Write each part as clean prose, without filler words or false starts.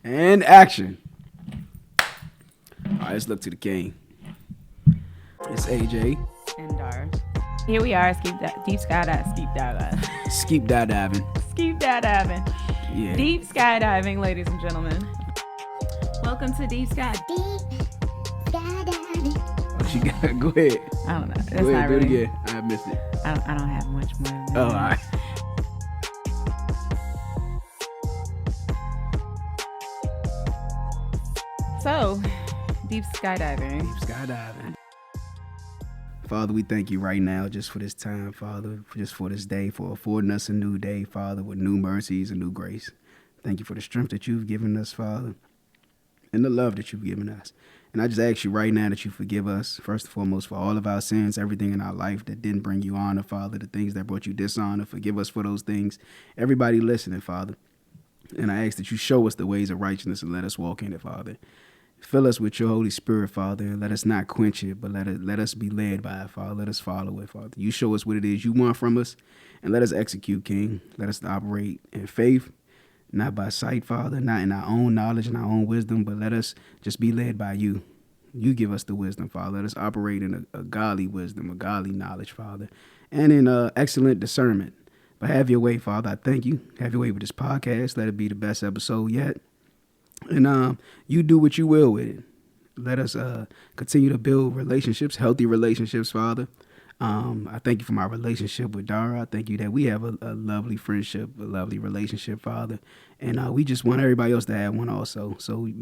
And action. All right, let's look to the king. It's AJ. And Dar. Here we are, Skeep skydiving. Yeah. Deep skydiving, ladies and gentlemen. Welcome to Deep Sky. Oh, she got go ahead. I don't know. That's Go ahead, not do really. it again. I missed it. I don't have much more. Than Oh, all that. right. So, deep skydiving. Deep skydiving. Father, we thank you right now just for this time, Father, just for this day, for affording us a new day, Father, with new mercies and new grace. Thank you for the strength that you've given us, Father, and the love that you've given us. And I just ask you right now that you forgive us, first and foremost, for all of our sins, everything in our life that didn't bring you honor, Father, the things that brought you dishonor. Forgive us for those things. Everybody listening, Father. And I ask that you show us the ways of righteousness and let us walk in it, Father. Fill us with your Holy Spirit, Father, and let us not quench it, but let us be led by it, Father. Let us follow it, Father. You show us what it is you want from us, and let us execute, King. Let us operate in faith, not by sight, Father, not in our own knowledge and our own wisdom, but let us just be led by you. You give us the wisdom, Father. Let us operate in a godly wisdom, a godly knowledge, Father, and in excellent discernment. But have your way, Father. I thank you. Have your way with this podcast. Let it be the best episode yet. And you do what you will with it. Let us continue to build relationships, healthy relationships, Father. I thank you for my relationship with Dara. I thank you that we have a lovely friendship, a lovely relationship, Father. And we just want everybody else to have one also. So we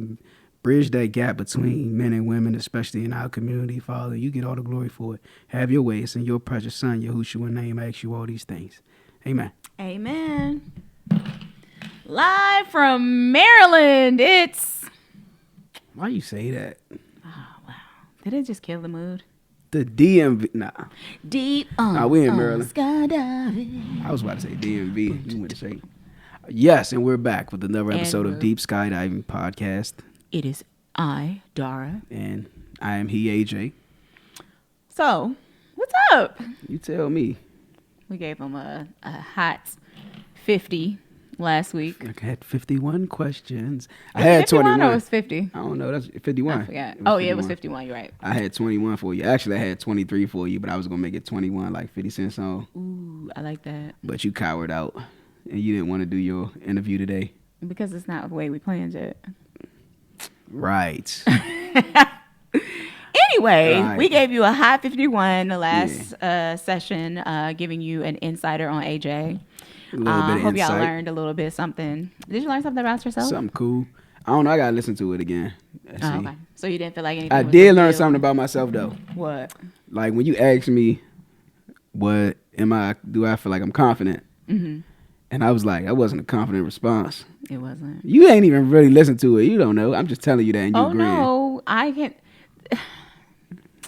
bridge that gap between men and women, especially in our community, Father. You get all the glory for it. Have your way. It's in your precious Son, Yahushua name. I ask you all these things. Amen. Amen. Live from Maryland, it's... Why you say that? Oh, wow. Did it just kill the mood? The DMV. Nah. Deep we in Maryland. skydiving. I was about to say DMV. You went to say. Yes, and we're back with another episode of Deep Skydiving Podcast. It is I, Dara. And I am he, AJ. So, what's up? You tell me. We gave him a hot 50 last week. I had 51 questions. I Was it had 51 21. or was 50? I don't know. That's 51. I forgot. It It was 51. You're right. I had 21 for you. Actually, I had 23 for you, but I was going to make it 21 like 50 Cent song. Ooh, I like that. But you cowered out, and you didn't want to do your interview today. Because it's not the way we planned it. Right. Anyway, Right. we gave you a hot 51 the last session, giving you an insider on AJ. A little bit of Hope y'all insight. learned a little bit something. Did you learn something about yourself? Something cool. I don't know. I got to listen to it again. Let's see. Okay. So you didn't feel like anything I was did learn revealed? something about myself, though. What? Like, when you asked me, do I feel like I'm confident? Mm-hmm. And I was like, that wasn't a confident response. It wasn't. You ain't even really listened to it. You don't know. I'm just telling you that and you agreeing. No, I can't.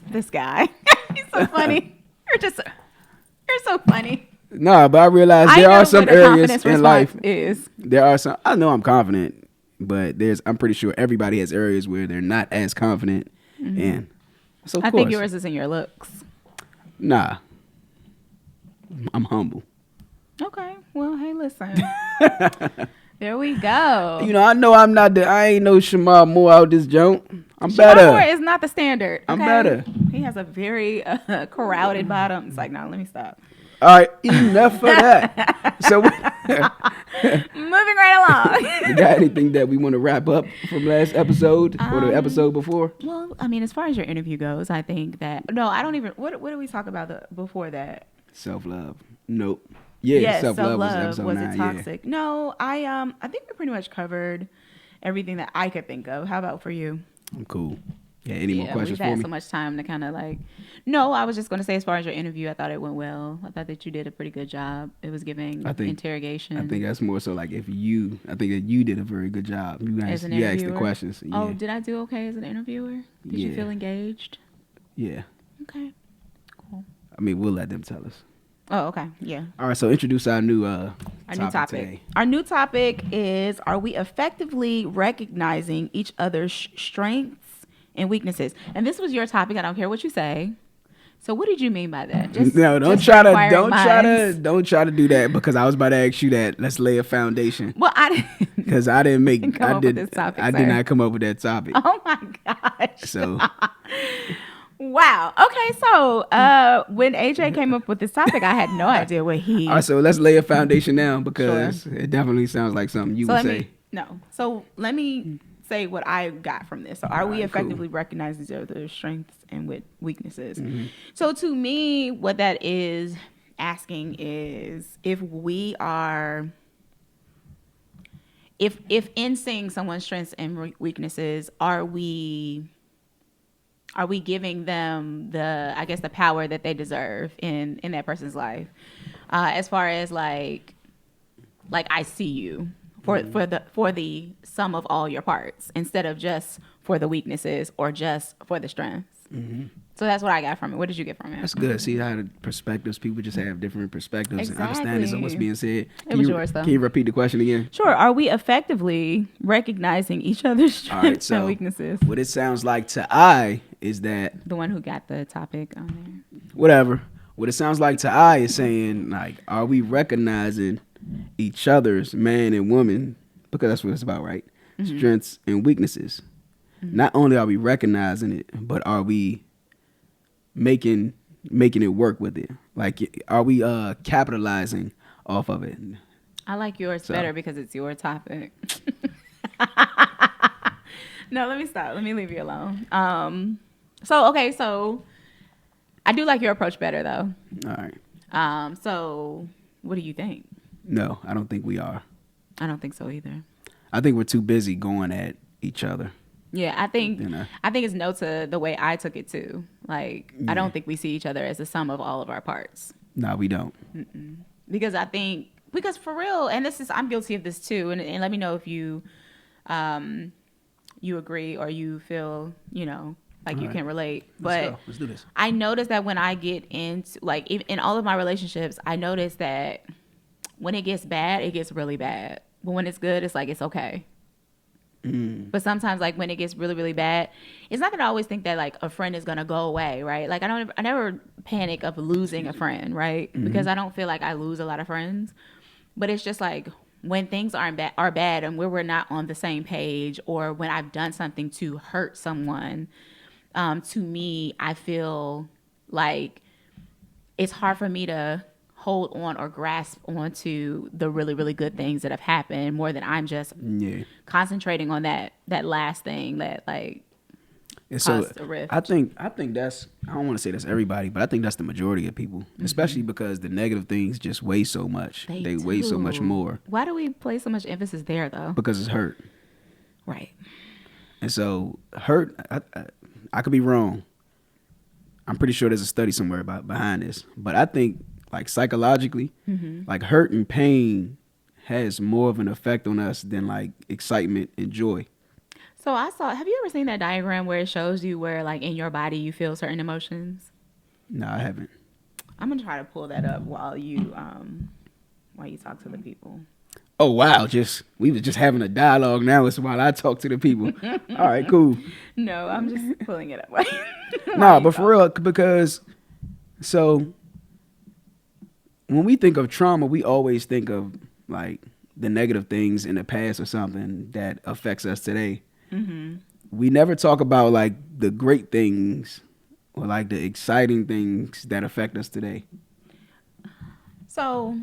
This guy. He's so funny. You're so funny. No, but I realized there are some areas in life. There are some. I know I'm confident, but I'm pretty sure everybody has areas where they're not as confident. Mm-hmm. And so, I think yours is in your looks. Nah, I'm humble. Okay. Well, hey, listen. There we go. You know, I know I'm not I ain't no Shamar Moore out this junk. I'm Shamar better. Moore is not the standard. I'm okay? better. He has a very crowded bottom. It's like, no, let me stop. All right, enough of that. So, Moving right along. we got anything that we want to wrap up from last episode or the episode before? Well, I mean, as far as your interview goes, I think that I don't even. What did we talk about before that? Self-love. Nope. Yeah, yes, self-love was episode 9. it toxic? Yeah. No, I think we pretty much covered everything that I could think of. How about for you? I'm cool. Yeah, any more questions we've had for me? so much time to kind of like. No, I was just going to say, as far as your interview, I thought it went well. I thought that you did a pretty good job. It was giving interrogation. I think that's more so like I think that you did a very good job. You asked the questions. Yeah. Oh, did I do okay as an interviewer? Did you feel engaged? Yeah. Okay. Cool. I mean, we'll let them tell us. Oh, okay. Yeah. All right, so introduce our new topic today. Our new topic is, are we effectively recognizing each other's strengths and weaknesses? And this was your topic. I don't care what you say. So what did you mean by that? No, don't try to do that, because I was about to ask you that. Let's lay a foundation. Well, I didn't, because I did not come up with that topic. Oh my gosh. So wow. Okay, so when AJ came up with this topic, I had no idea what he. All right, so let's lay a foundation now, because it definitely sounds like something you would say. So let me say what I got from this. So are we effectively recognizing each other's strengths and with weaknesses? Mm-hmm. So to me, what that is asking is if we are, if in seeing someone's strengths and weaknesses, are we giving them the power that they deserve in that person's life? As far as like I see you. For the sum of all your parts, instead of just for the weaknesses or just for the strengths. Mm-hmm. So that's what I got from it. What did you get from it? That's good. See how the perspectives, people just have different perspectives and understandings of what's being said. It was yours, though. Can you repeat the question again? Sure. Are we effectively recognizing each other's strengths and weaknesses? What it sounds like to I is that... The one who got the topic on there. Whatever. What it sounds like to I is saying, like, are we recognizing each other's, man and woman, because that's what it's about, right? Mm-hmm. Strengths and weaknesses. Mm-hmm. Not only are we recognizing it, but are we making it work with it? Like, are we capitalizing off of it? I like yours better because it's your topic. No, let me stop. Let me leave you alone. So I do like your approach better, though. All right. So what do you think? No, I don't think we are. I don't think so either. I think we're too busy going at each other. Yeah, I think it's no to the way I took it too. Like, I don't think we see each other as the sum of all of our parts. No, we don't. Mm-mm. Because for real, and I'm guilty of this too. And let me know if you agree or you feel, like you can relate. But let's do this. I noticed that when I get into, like, in all of my relationships, I notice that when it gets bad, it gets really bad. But when it's good, it's like, it's okay. Mm. But sometimes, like, when it gets really, really bad, it's not that I always think that, like, a friend is going to go away, right? Like, I never panic of losing a friend, right? Mm-hmm. Because I don't feel like I lose a lot of friends. But it's just like, when things are bad and we're not on the same page, or when I've done something to hurt someone, to me, I feel like it's hard for me to hold on or grasp onto the really, really good things that have happened more than I'm just concentrating on that last thing that, like, caused a rift. I think that's, I don't want to say that's everybody, but I think that's the majority of people, especially because the negative things just weigh so much. They weigh so much more. Why do we place so much emphasis there, though? Because it's hurt. Right. And so hurt, I could be wrong. I'm pretty sure there's a study somewhere behind this, but I think, like, psychologically, like, hurt and pain has more of an effect on us than, like, excitement and joy. So have you ever seen that diagram where it shows you where, like, in your body you feel certain emotions? No, I haven't. I'm gonna try to pull that up while you talk to the people. Oh wow, we were just having a dialogue now. It's while I talk to the people. All right, cool. No, I'm just pulling it up. No, but for real, because so when we think of trauma, we always think of, like, the negative things in the past or something that affects us today. Mm-hmm. We never talk about, like, the great things or, like, the exciting things that affect us today. So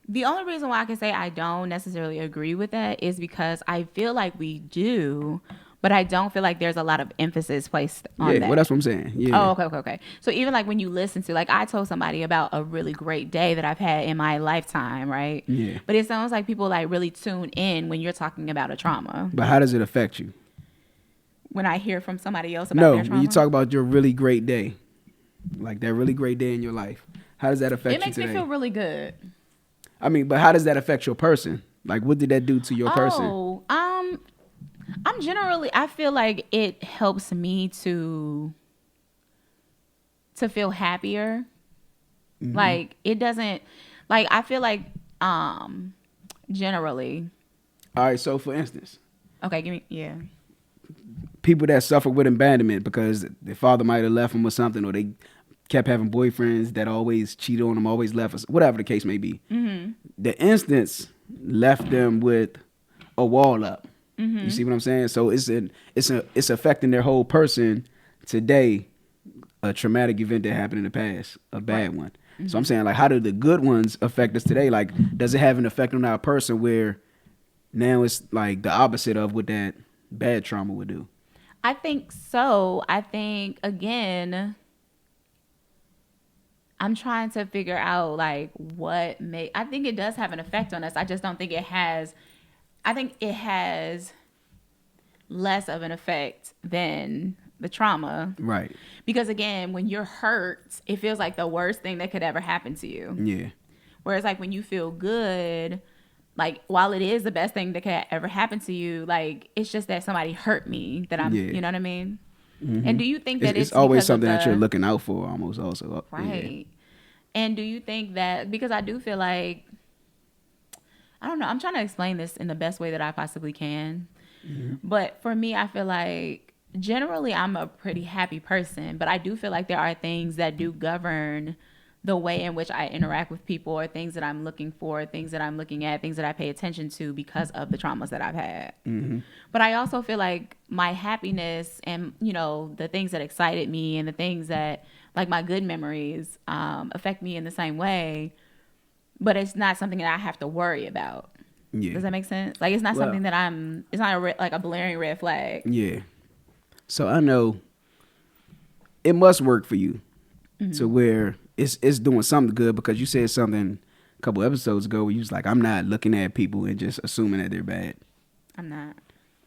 the only reason why I can say I don't necessarily agree with that is because I feel like we do, but I don't feel like there's a lot of emphasis placed on that. Yeah, well, that's what I'm saying. Yeah. Oh, okay. So even, like, when you listen to, like, I told somebody about a really great day that I've had in my lifetime, right? Yeah. But it sounds like people, like, really tune in when you're talking about a trauma. But how does it affect you? When I hear from somebody else about their trauma? When you talk about your really great day, like that really great day in your life, how does that affect you today? It makes me feel really good. I mean, but how does that affect your person? Like, what did that do to your person? I feel like it helps me to feel happier. Mm-hmm. Like, it doesn't, like, I feel like, generally. All right. So for instance. Okay. People that suffer with abandonment because their father might have left them or something, or they kept having boyfriends that always cheated on them, always left us, whatever the case may be. Mm-hmm. The instance left them with a wall up. Mm-hmm. You see what I'm saying? So it's affecting their whole person today. A traumatic event that happened in the past, a bad one. Mm-hmm. So I'm saying, like, how do the good ones affect us today? Like, does it have an effect on our person where now it's like the opposite of what that bad trauma would do? I think so. I think, again, I'm trying to figure out like I think it does have an effect on us. I just don't think it has. I think it has less of an effect than the trauma. Right. Because again, when you're hurt, it feels like the worst thing that could ever happen to you. Yeah. Whereas like when you feel good, like while it is the best thing that could ever happen to you, like it's just that somebody hurt me that I'm, you know what I mean? Mm-hmm. And do you think that it's always something that you're looking out for almost also? Right. Yeah. And do you think that, because I do feel like, I don't know, I'm trying to explain this in the best way that I possibly can. Mm-hmm. But for me, I feel like generally I'm a pretty happy person, but I do feel like there are things that do govern the way in which I interact with people, or things that I'm looking for, things that I'm looking at, things that I pay attention to because of the traumas that I've had. Mm-hmm. But I also feel like my happiness and, you know, the things that excited me and the things that, like my good memories, affect me in the same way, but it's not something that I have to worry about. Yeah. Does that make sense? Like, it's not something that it's not like a blaring red flag. Yeah. So I know it must work for you to where it's doing something good, because you said something a couple episodes ago where you was like, I'm not looking at people and just assuming that they're bad. I'm not.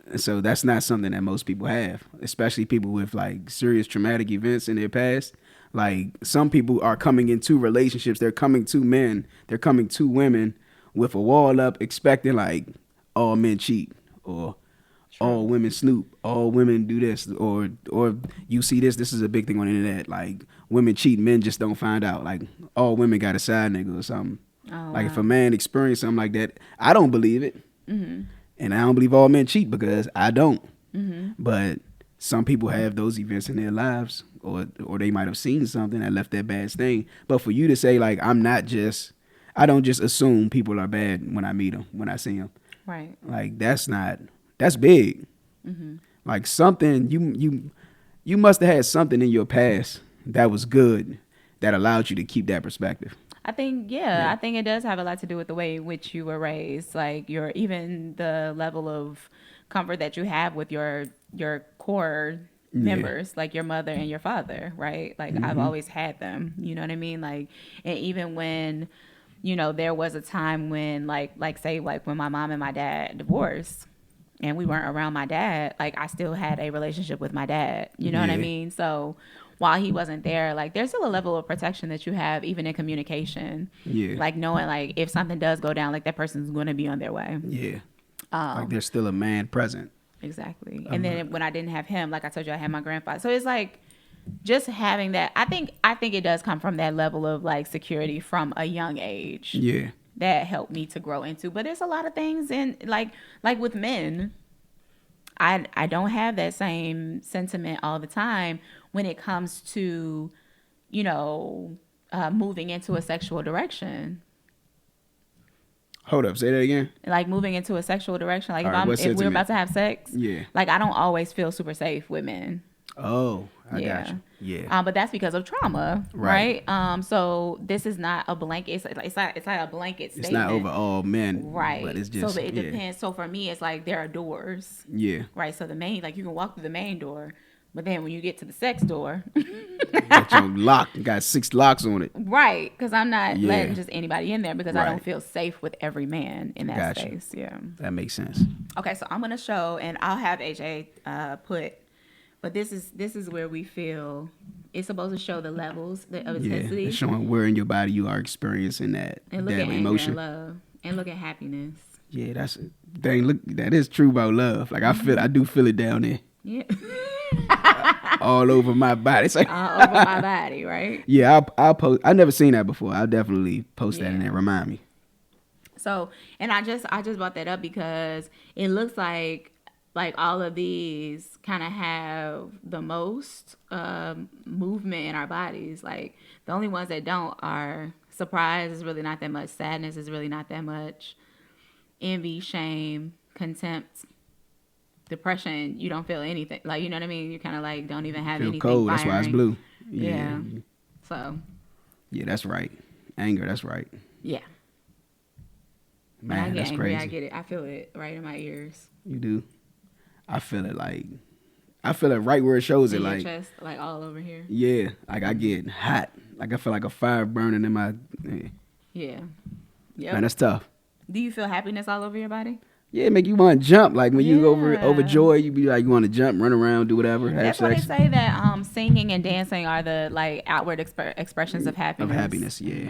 And so that's not something that most people have, especially people with like serious traumatic events in their past. Like, some people are coming into relationships, they're coming to men, they're coming to women with a wall up, expecting like all men cheat, or all women snoop, all women do this, or you see this is a big thing on the internet, like women cheat, men just don't find out, like all women got a side nigga or something. Like, if a man experienced something like that, I don't believe it. Mm-hmm. And I don't believe all men cheat, because I don't. Mm-hmm. But some people have those events in their lives, or they might have seen something that left that bad stain. But for you to say like, I don't just assume people are bad when I meet them, when I see them. Right. Like, that's big. Mm-hmm. Like, something you must have had something in your past that was good that allowed you to keep that perspective. I think, I think it does have a lot to do with the way in which you were raised. Like, even the level of comfort that you have with your core members, like your mother and your father, right? Like, I've always had them, you know what I mean? Like, and even when, you know, there was a time when like say like when my mom and my dad divorced and we weren't around my dad, like I still had a relationship with my dad, you know what I mean? So while he wasn't there, like there's still a level of protection that you have even in communication. Yeah. Like knowing like if something does go down, like that person's going to be on their way. Yeah. Like there's still a man present. Exactly. And then when I didn't have him, like I told you, I had my grandfather. So it's like just having that, I think it does come from that level of like security from a young age. Yeah. That helped me to grow into. But there's a lot of things in like with men, I don't have that same sentiment all the time when it comes to, you know, moving into a sexual direction. Hold up, say that again. Like moving into a sexual direction. Like if we're about to have sex, like I don't always feel super safe with men. Oh, I got you. Yeah. But that's because of trauma, right? So this is not a blanket. It's not a blanket statement. It's not over all men, right? But it's just so it depends. So for me, it's like there are doors. Yeah. Right. So the main, like you can walk through the main door, but then when you get to the sex door, got your lock. Got 6 locks on it. Right. Because I'm not letting just anybody in there because I don't feel safe with every man in that space. Yeah. That makes sense. Okay, so I'm gonna show, and I'll have AJ put. But this is where we feel it's supposed to show the levels of intensity. Yeah, it's showing where in your body you are experiencing that and look that at emotion. Anger and love, and look at happiness. Yeah, that is true about love. Like I do feel it down there. Yeah. All over my body. It's like all over my body, right? Yeah, I'll post. I've never seen that before. I'll definitely post that and then remind me. So, and I just brought that up because it looks like like all of these kind of have the most movement in our bodies. Like the only ones that don't are surprise is really not that much, sadness is really not that much, envy, shame, contempt, depression. You don't feel anything. Like you know what I mean? You kind of like don't even have Feel anything cold. That's why it's firing. blue. Yeah. So. Yeah, that's right. Anger. That's right. Yeah. When I Man, get that's angry, crazy. I get it. I feel it right in my ears. You do. I feel it like. I feel it right where it shows In it. your Like. chest, like all over here. Yeah. Like I get hot. Like I feel like a fire burning in my. Yeah. Yep. Man, that's tough. Do you feel happiness all over your body? Yeah, it make you want to jump. Like when you Yeah. overjoyed, you be like you want to jump, run around, do whatever, have That's why they sex. say that singing and dancing are the like outward expressions of happiness. Of happiness, yeah.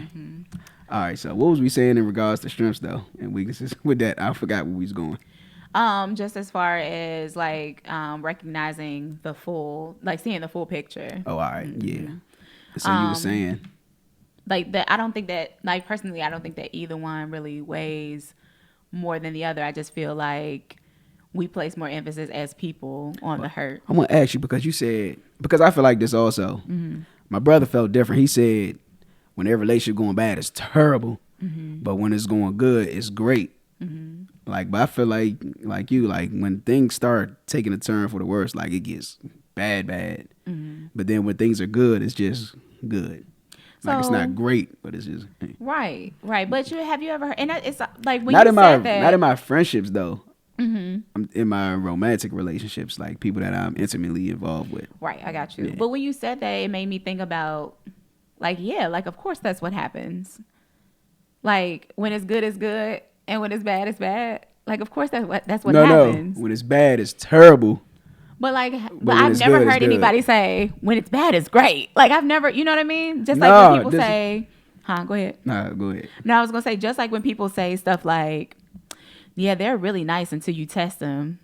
All right, so what was we saying in regards to strengths though and weaknesses? With that, I forgot where we was going. Just as far as like recognizing the full, like seeing the full picture. Oh, all right, yeah. So you were saying, Like that, I don't think that, like personally, I don't think that either one really weighs more than the other. I just feel like we place more emphasis as people on the hurt. I'm gonna ask you because you said because I feel like this also. My brother felt different. He said when their relationship going bad, it's terrible, but when it's going good, it's great. Like, but I feel like you, like when things start taking a turn for the worse, like it gets bad. But then when things are good, it's just good. Like it's not great, but it's just right. But have you ever heard? And it's like when not you in my said that, not in my friendships though. I'm in my romantic relationships, like people that I'm intimately involved with. Right, I got you. Yeah. But when you said that, it made me think about, like, yeah, like of course that's what happens. Like when it's good, it's good, and when it's bad, it's bad. Like of course that's what happens. No. When it's bad, it's terrible. But like, when but I've it's never good, it's heard good. anybody say when it's bad, it's great. Like I've never, you know what I mean? Just like No, when people say, go ahead. Nah, go ahead. No, I was gonna say just like when people say stuff like, yeah, they're really nice until you test them,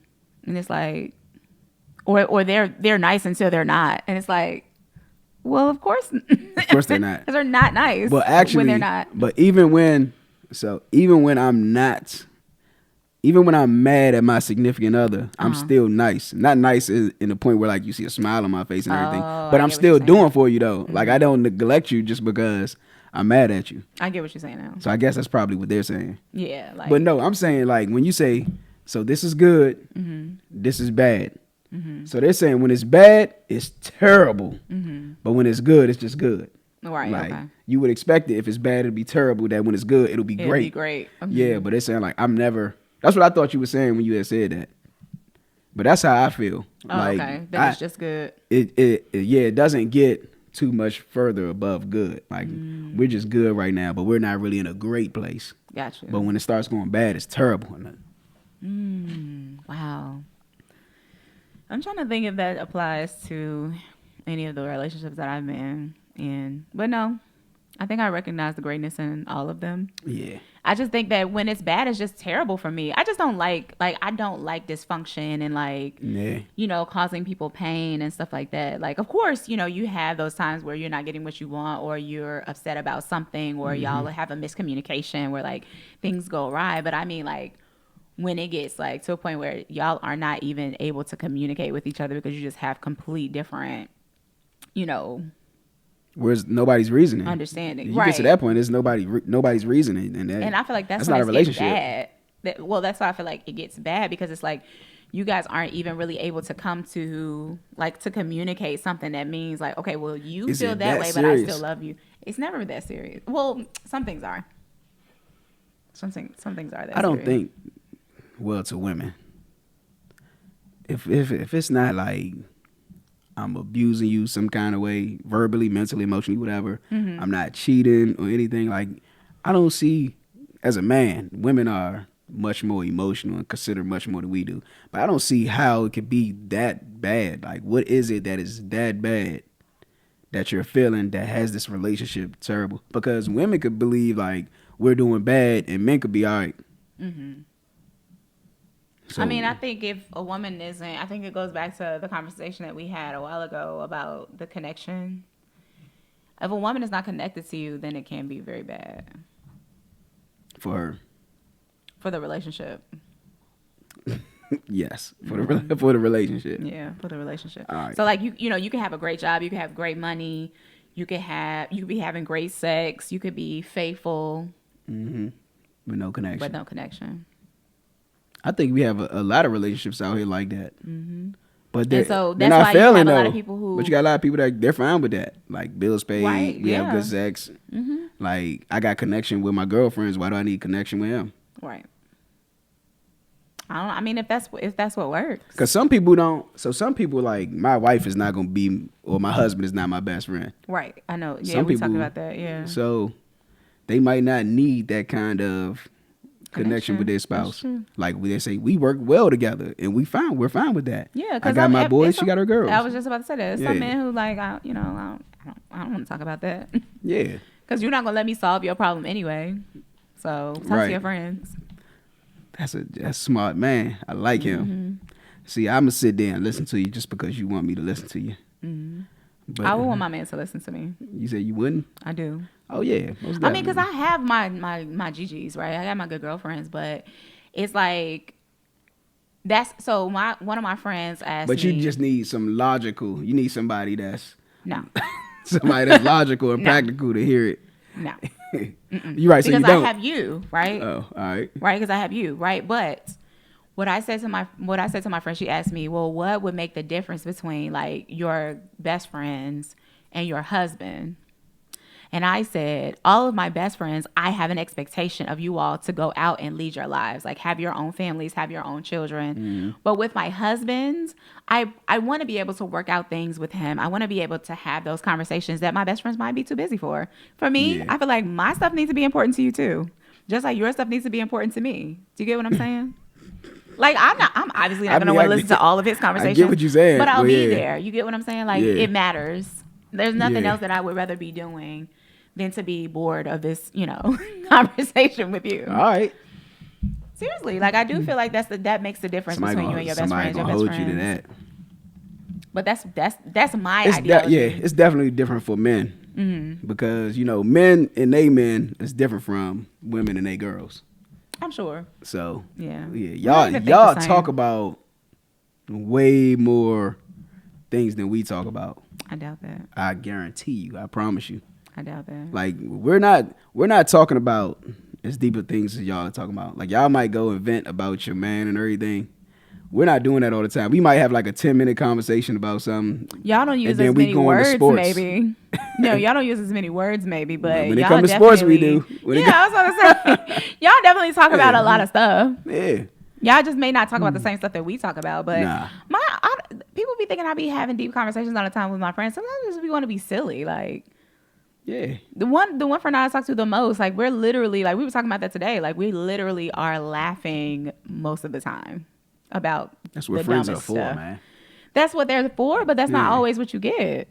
and it's like, or they're nice until they're not, and it's like, well, of course They're not. because they're not nice. But actually, when they're not. But even when I'm not, even when I'm mad at my significant other, I'm still nice. Not nice in the point where like you see a smile on my face and everything. Oh, But I I'm get what still you're saying. doing for you though. Like I don't neglect you just because I'm mad at you. I get what you're saying now. So I guess that's probably what they're saying. Yeah, like, But no, I'm saying like when you say, so this is good, this is bad. So they're saying when it's bad, it's terrible. But when it's good, it's just good. right, Like okay. you would expect it if it's bad, it'll be terrible. That when it's good, it'll be It'd great. be great. Yeah, but they're saying like I'm never. That's what I thought you were saying when you had said that. But that's how I feel. Oh, like, okay. That's just good. It doesn't get too much further above good. Like we're just good right now, but we're not really in a great place. Gotcha. But when it starts going bad, it's terrible. Wow. I'm trying to think if that applies to any of the relationships that I've been in. But no, I think I recognize the greatness in all of them. Yeah. I just think that when it's bad, it's just terrible for me. I just don't like I don't like dysfunction and like, Yeah. you know, causing people pain and stuff like that. Like, of course, you know, you have those times where you're not getting what you want or you're upset about something or y'all have a miscommunication where like things go awry. But I mean, like, when it gets like to a point where y'all are not even able to communicate with each other because you just have complete different, you know, Where's nobody's reasoning? understanding. You right. get to that point, there's nobody's reasoning, and I feel like that's not when a it relationship. gets bad. Well, that's why I feel like it gets bad because it's like you guys aren't even really able to come to like to communicate something that means like, okay, well, you Is feel it that that way, serious? but I still love you. It's never that serious. Well, some things are. Some things are that. I don't serious. think well to women. If it's not like I'm abusing you some kind of way, verbally, mentally, emotionally, whatever, I'm not cheating or anything, like I don't see as a man, women are much more emotional and consider much more than we do. But I don't see how it could be that bad. Like what is it that is that bad that you're feeling that has this relationship terrible? Because women could believe like we're doing bad and men could be all right. So, I mean, I think if a woman isn't, I think it goes back to the conversation that we had a while ago about the connection. If a woman is not connected to you, then it can be very bad for her. for the relationship. Yes, for the relationship. Yeah, for the relationship. All right. So like you can have a great job, you can have great money, you could be having great sex, you could be faithful, With no connection. but no connection. I think we have a lot of relationships out here like that. But And so they're that's not why you failing have a though. lot of people who. But you got a lot of people that they're fine with that. Like bills paid, Right, we have yeah. good sex. Like I got connection with my girlfriends. Why do I need connection with him? Right. I mean, if that's what works. Because some people don't. So some people like my wife is not gonna be, or my husband is not my best friend. Right. I know. Yeah, Some we people- talked about that. Yeah. So they might not need that kind of connection with their That's spouse. true. Like they say, we work well together, and we're fine with that. Yeah. I Because got my boys, she got her girls. I was just about to say that. There's Yeah. some men who like, I don't want to talk about that. Yeah. Because you're not gonna let me solve your problem anyway. So talk Right. to your friends. That's smart man. I like him. See, I'm gonna sit there and listen to you just because you want me to listen to you. But I would want my man to listen to me. you said you wouldn't. I do. Oh yeah. Most I mean, because definitely. I have my GGs, right? I got my good girlfriends, but it's like that's so. One of my friends asked But me. you just need some logical. You need somebody that's no, logical and No. practical to hear it. no, You're right. So because you don't. I have you, right? Oh, all right. Right, because I have you, right? But what I said to my friend, she asked me, well, what would make the difference between like your best friends and your husband? And I said, all of my best friends, I have an expectation of you all to go out and lead your lives, like have your own families, have your own children. But with my husband, I want to be able to work out things with him. I want to be able to have those conversations that my best friends might be too busy for. For me, Yeah. I feel like my stuff needs to be important to you too. Just like your stuff needs to be important to me. Do you get what I'm saying? Like I'm obviously not going to want to listen to all of his conversations. I get what you're saying. But I'll Well, be yeah. there. You get what I'm saying? Like Yeah. it matters. There's nothing Yeah. else that I would rather be doing than to be bored of this, conversation with you. All right. Seriously, like I do feel like that makes the difference between you and your best friends. Your gonna best hold friends. you to that. But that's my It's ideology. it's definitely different for men because men and they men is different from women and they girls. I'm sure. So Yeah. y'all even think y'all the same. talk about way more things than we talk about. I doubt that. I guarantee you. I promise you. I doubt that. Like we're not talking about as deeper things as y'all are talking about. Like y'all might go and vent about your man and everything. We're not doing that all the time. We might have like a 10-minute conversation about something. Y'all don't use And then as we many go into words, sports. maybe. No, y'all don't use as many words, maybe. But When it y'all comes to sports, we definitely- do. When it Yeah, I was gonna say y'all definitely talk about a lot of stuff. Yeah. Y'all just may not talk about the same stuff that we talk about, but Nah. people be thinking I be having deep conversations all the time with my friends. Sometimes we want to be silly. Like Yeah. the one friend I talk to the most, like we're literally like we were talking about that today. Like we literally are laughing most of the time about That's what the friends are dumbest for, stuff. man. That's what they're for, but that's not Yeah. always what you get.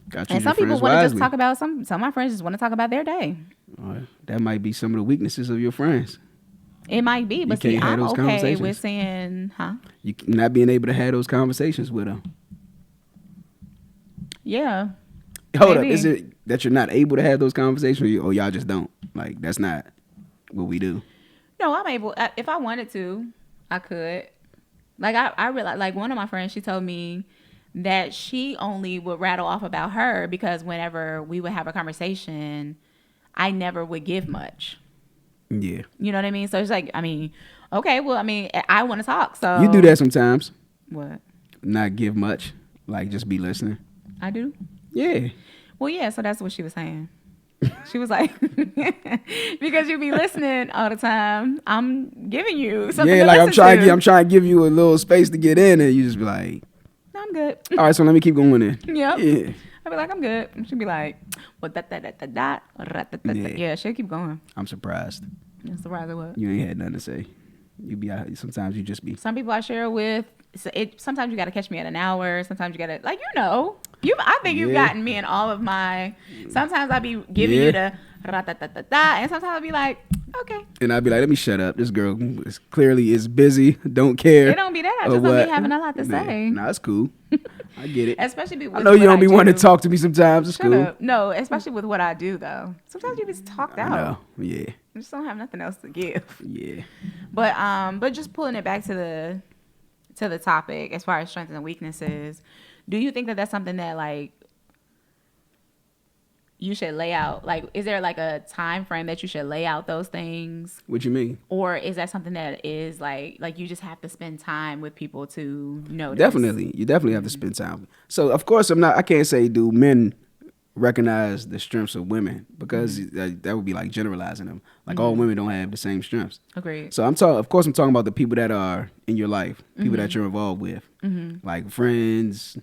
Got And your some people friends want to just wisely. talk about some of my friends just want to talk about their day. That might be some of the weaknesses of your friends. It might be, but can't see, have I'm those okay conversations. with saying, You not being able to have those conversations with them. yeah. Hold Maybe. up. Is it that you're not able to have those conversations or y'all just don't? Like, that's not what we do. No, I'm able. If I wanted to, I could. Like I realized, like one of my friends, she told me that she only would rattle off about her because whenever we would have a conversation, I never would give much. Yeah. You know what I mean? So it's like, I mean, okay, well, I mean, I want to talk. So You do that sometimes. What? Not give much. Like, just be listening. I do. Yeah. Well, yeah. So that's what she was saying. She was like, because you be listening all the time, I'm giving you something. Yeah, to like I'm listen to. trying to give you a little space to get in, and you just be like, No, I'm good. all right, so let me keep going in. Yep. Yeah. I'd be like, I'm good. And she'd be like, well, Yeah. yeah, she'll keep going. I'm surprised. That's the rise of what. You ain't had nothing to say. You be out. Sometimes you just be. Some people I share with, sometimes you got to catch me at an hour. Sometimes you got to, like, I think you've Yeah. gotten me in all of my. Sometimes I be giving you the ra-ta-ta-ta-ta, and sometimes I'll be like, okay. And I'd be like, let me shut up. This girl is clearly is busy, don't care. It don't be that. I Or just don't what. be having a lot to Man, say. nah, it's cool. I get it. Especially with I know what you don't I be wanting to do. talk to me sometimes. It's Shut cool. up. No, especially with what I do though. Sometimes you just talked I out. know. Yeah. I just don't have nothing else to give. Yeah. But just pulling it back to the topic as far as strengths and weaknesses, do you think that that's something that like you should lay out? Like, is there like a time frame that you should lay out those things, What you mean? or is that something that is like you just have to spend time with people to notice? Definitely. You definitely have to spend time. So, of course, I can't say do men recognize the strengths of women because that would be like generalizing them. Like all women don't have the same strengths. Agreed. So I'm talking about the people that are in your life, people that you're involved with, like friends,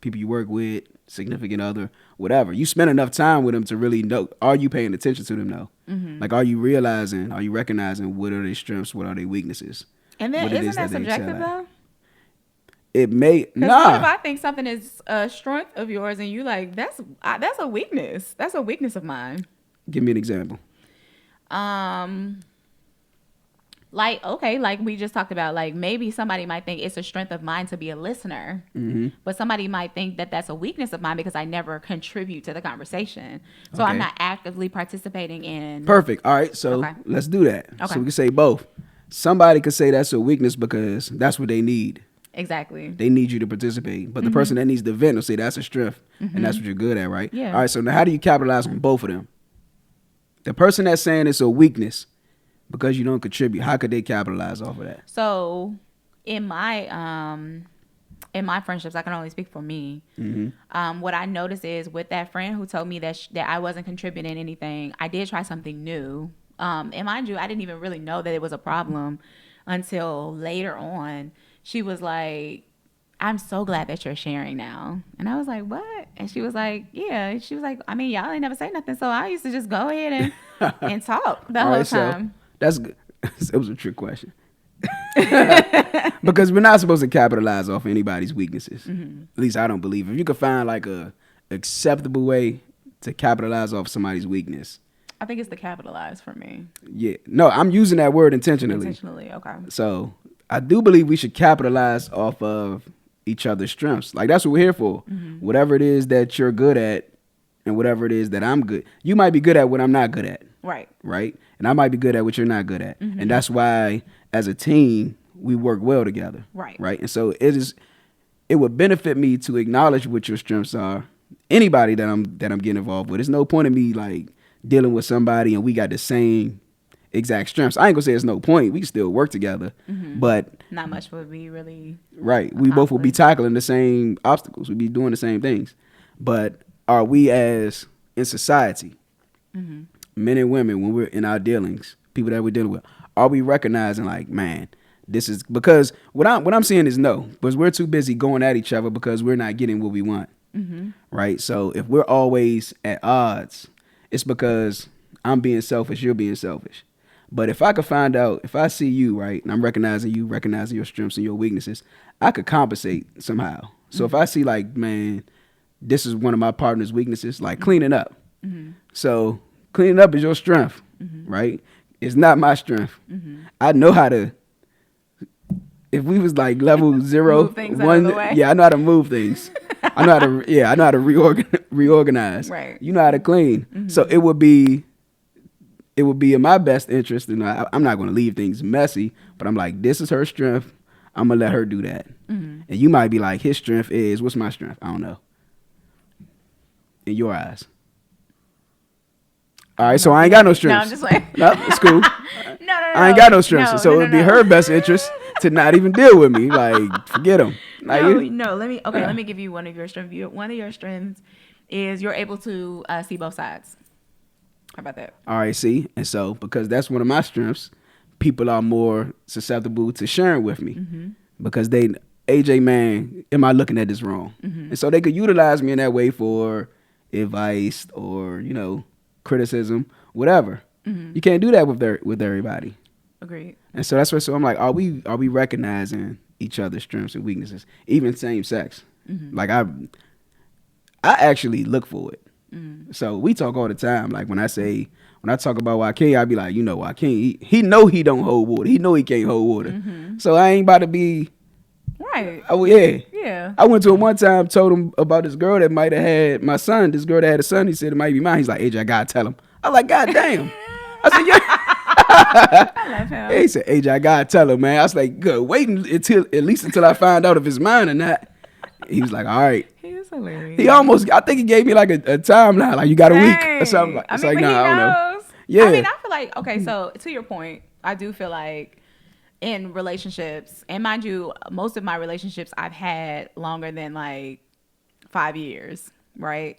people you work with, significant other, whatever. You spend enough time with them to really know. Are you paying attention to them though? Like, are you recognizing what are their strengths, what are their weaknesses? And then what it isn't is that they excel subjective at. though? It may Because what if nah. I think something is a strength of yours and you like that's a weakness. That's a weakness of mine. Give me an example. Like, okay, like we just talked about, like maybe somebody might think it's a strength of mine to be a listener, but somebody might think that that's a weakness of mine because I never contribute to the conversation. So I'm Okay. not actively participating in. Perfect. All right, so Okay. let's do that. Okay. So we can say both. Somebody could say that's a weakness because that's what they need. Exactly. They need you to participate. But the person that needs to vent will say that's a strength, and that's what you're good at, right? Yeah. All right, so now how do you capitalize on both of them? The person that's saying it's a weakness because you don't contribute, how could they capitalize off of that? So in my friendships, I can only speak for me. What I noticed is with that friend who told me that that I wasn't contributing anything, I did try something new. And mind you, I didn't even really know that it was a problem until later on. She was like, I'm so glad that you're sharing now. And I was like, what? And she was like, yeah. She was like, I mean, y'all ain't never say nothing. So I used to just go ahead and talk the All whole right, time. so that's good. It was a trick question. Because we're not supposed to capitalize off anybody's weaknesses. At least I don't believe. If you could find like a acceptable way to capitalize off somebody's weakness. I think it's the capitalize for me. Yeah. No, I'm using that word intentionally. Intentionally, okay. So I do believe we should capitalize off of each other's strengths. Like that's what we're here for. Whatever it is that you're good at and whatever it is that I'm good. You might be good at what I'm not good at. Right. Right? And I might be good at what you're not good at. And that's why as a team we work well together. Right. Right? And so it would benefit me to acknowledge what your strengths are. Anybody that I'm getting involved with. There's no point in me like dealing with somebody and we got the same exact strengths. I ain't gonna say there's no point. We can still work together. But Not much would be really right. We both will be tackling the same obstacles. We'll be doing the same things. But are we as in society, men and women, when we're in our dealings, people that we're dealing with, are we recognizing like, man, this is because what I'm seeing is no, because we're too busy going at each other because we're not getting what we want. Right? So if we're always at odds, it's because I'm being selfish, you're being selfish. But if I could find out, if I see you, right, and I'm recognizing you, recognizing your strengths and your weaknesses, I could compensate somehow. So if I see like, man, this is one of my partner's weaknesses, like cleaning up. So cleaning up is your strength, right? It's not my strength. I know how to, if we was like level 0, Move things out of 1, the way. yeah, I know how to move things. I know how to reorganize. Right. You know how to clean. So it would be in my best interest, and I'm not going to leave things messy, but I'm like, this is her strength. I'm going to let her do that. And you might be like, his strength is, what's my strength? I don't know. In your eyes. All right, so I ain't got no strengths. No, I'm just like. No, it's cool. No. I ain't got no strengths. So it'd be her best interest to not even deal with me. Like, forget them. Like, Let me give you one of your strengths. One of your strengths is you're able to see both sides. How about that? All right, see? And so, because that's one of my strengths, people are more susceptible to sharing with me. Because AJ, man, am I looking at this wrong? And so they could utilize me in that way for advice or, criticism, whatever. You can't do that with everybody. Agreed. And so that's why. So I'm like, are we recognizing each other's strengths and weaknesses, even same sex? Like I actually look for it. So we talk all the time. Like when I talk about Joaquin, I be like, Joaquin, he know he don't hold water. He know he can't hold water. So I ain't about to be. Right. Oh yeah. Yeah. I went to him one time, told him about this girl that might have had my son. This girl that had a son. He said it might be mine. He's like, AJ, I gotta tell him. I was like, God damn. I said, yeah. I love him. He said, AJ, I gotta tell him, man. I was like, good. Waiting until I find out if it's mine or not. He was like, all right. He is hilarious. I think he gave me like a timeline, like you got a week or something. It's I mean, like, nah, I don't know. knows. Yeah. I mean, I feel like, okay, so to your point, I do feel like in relationships, and mind you, most of my relationships I've had longer than like 5 years, right?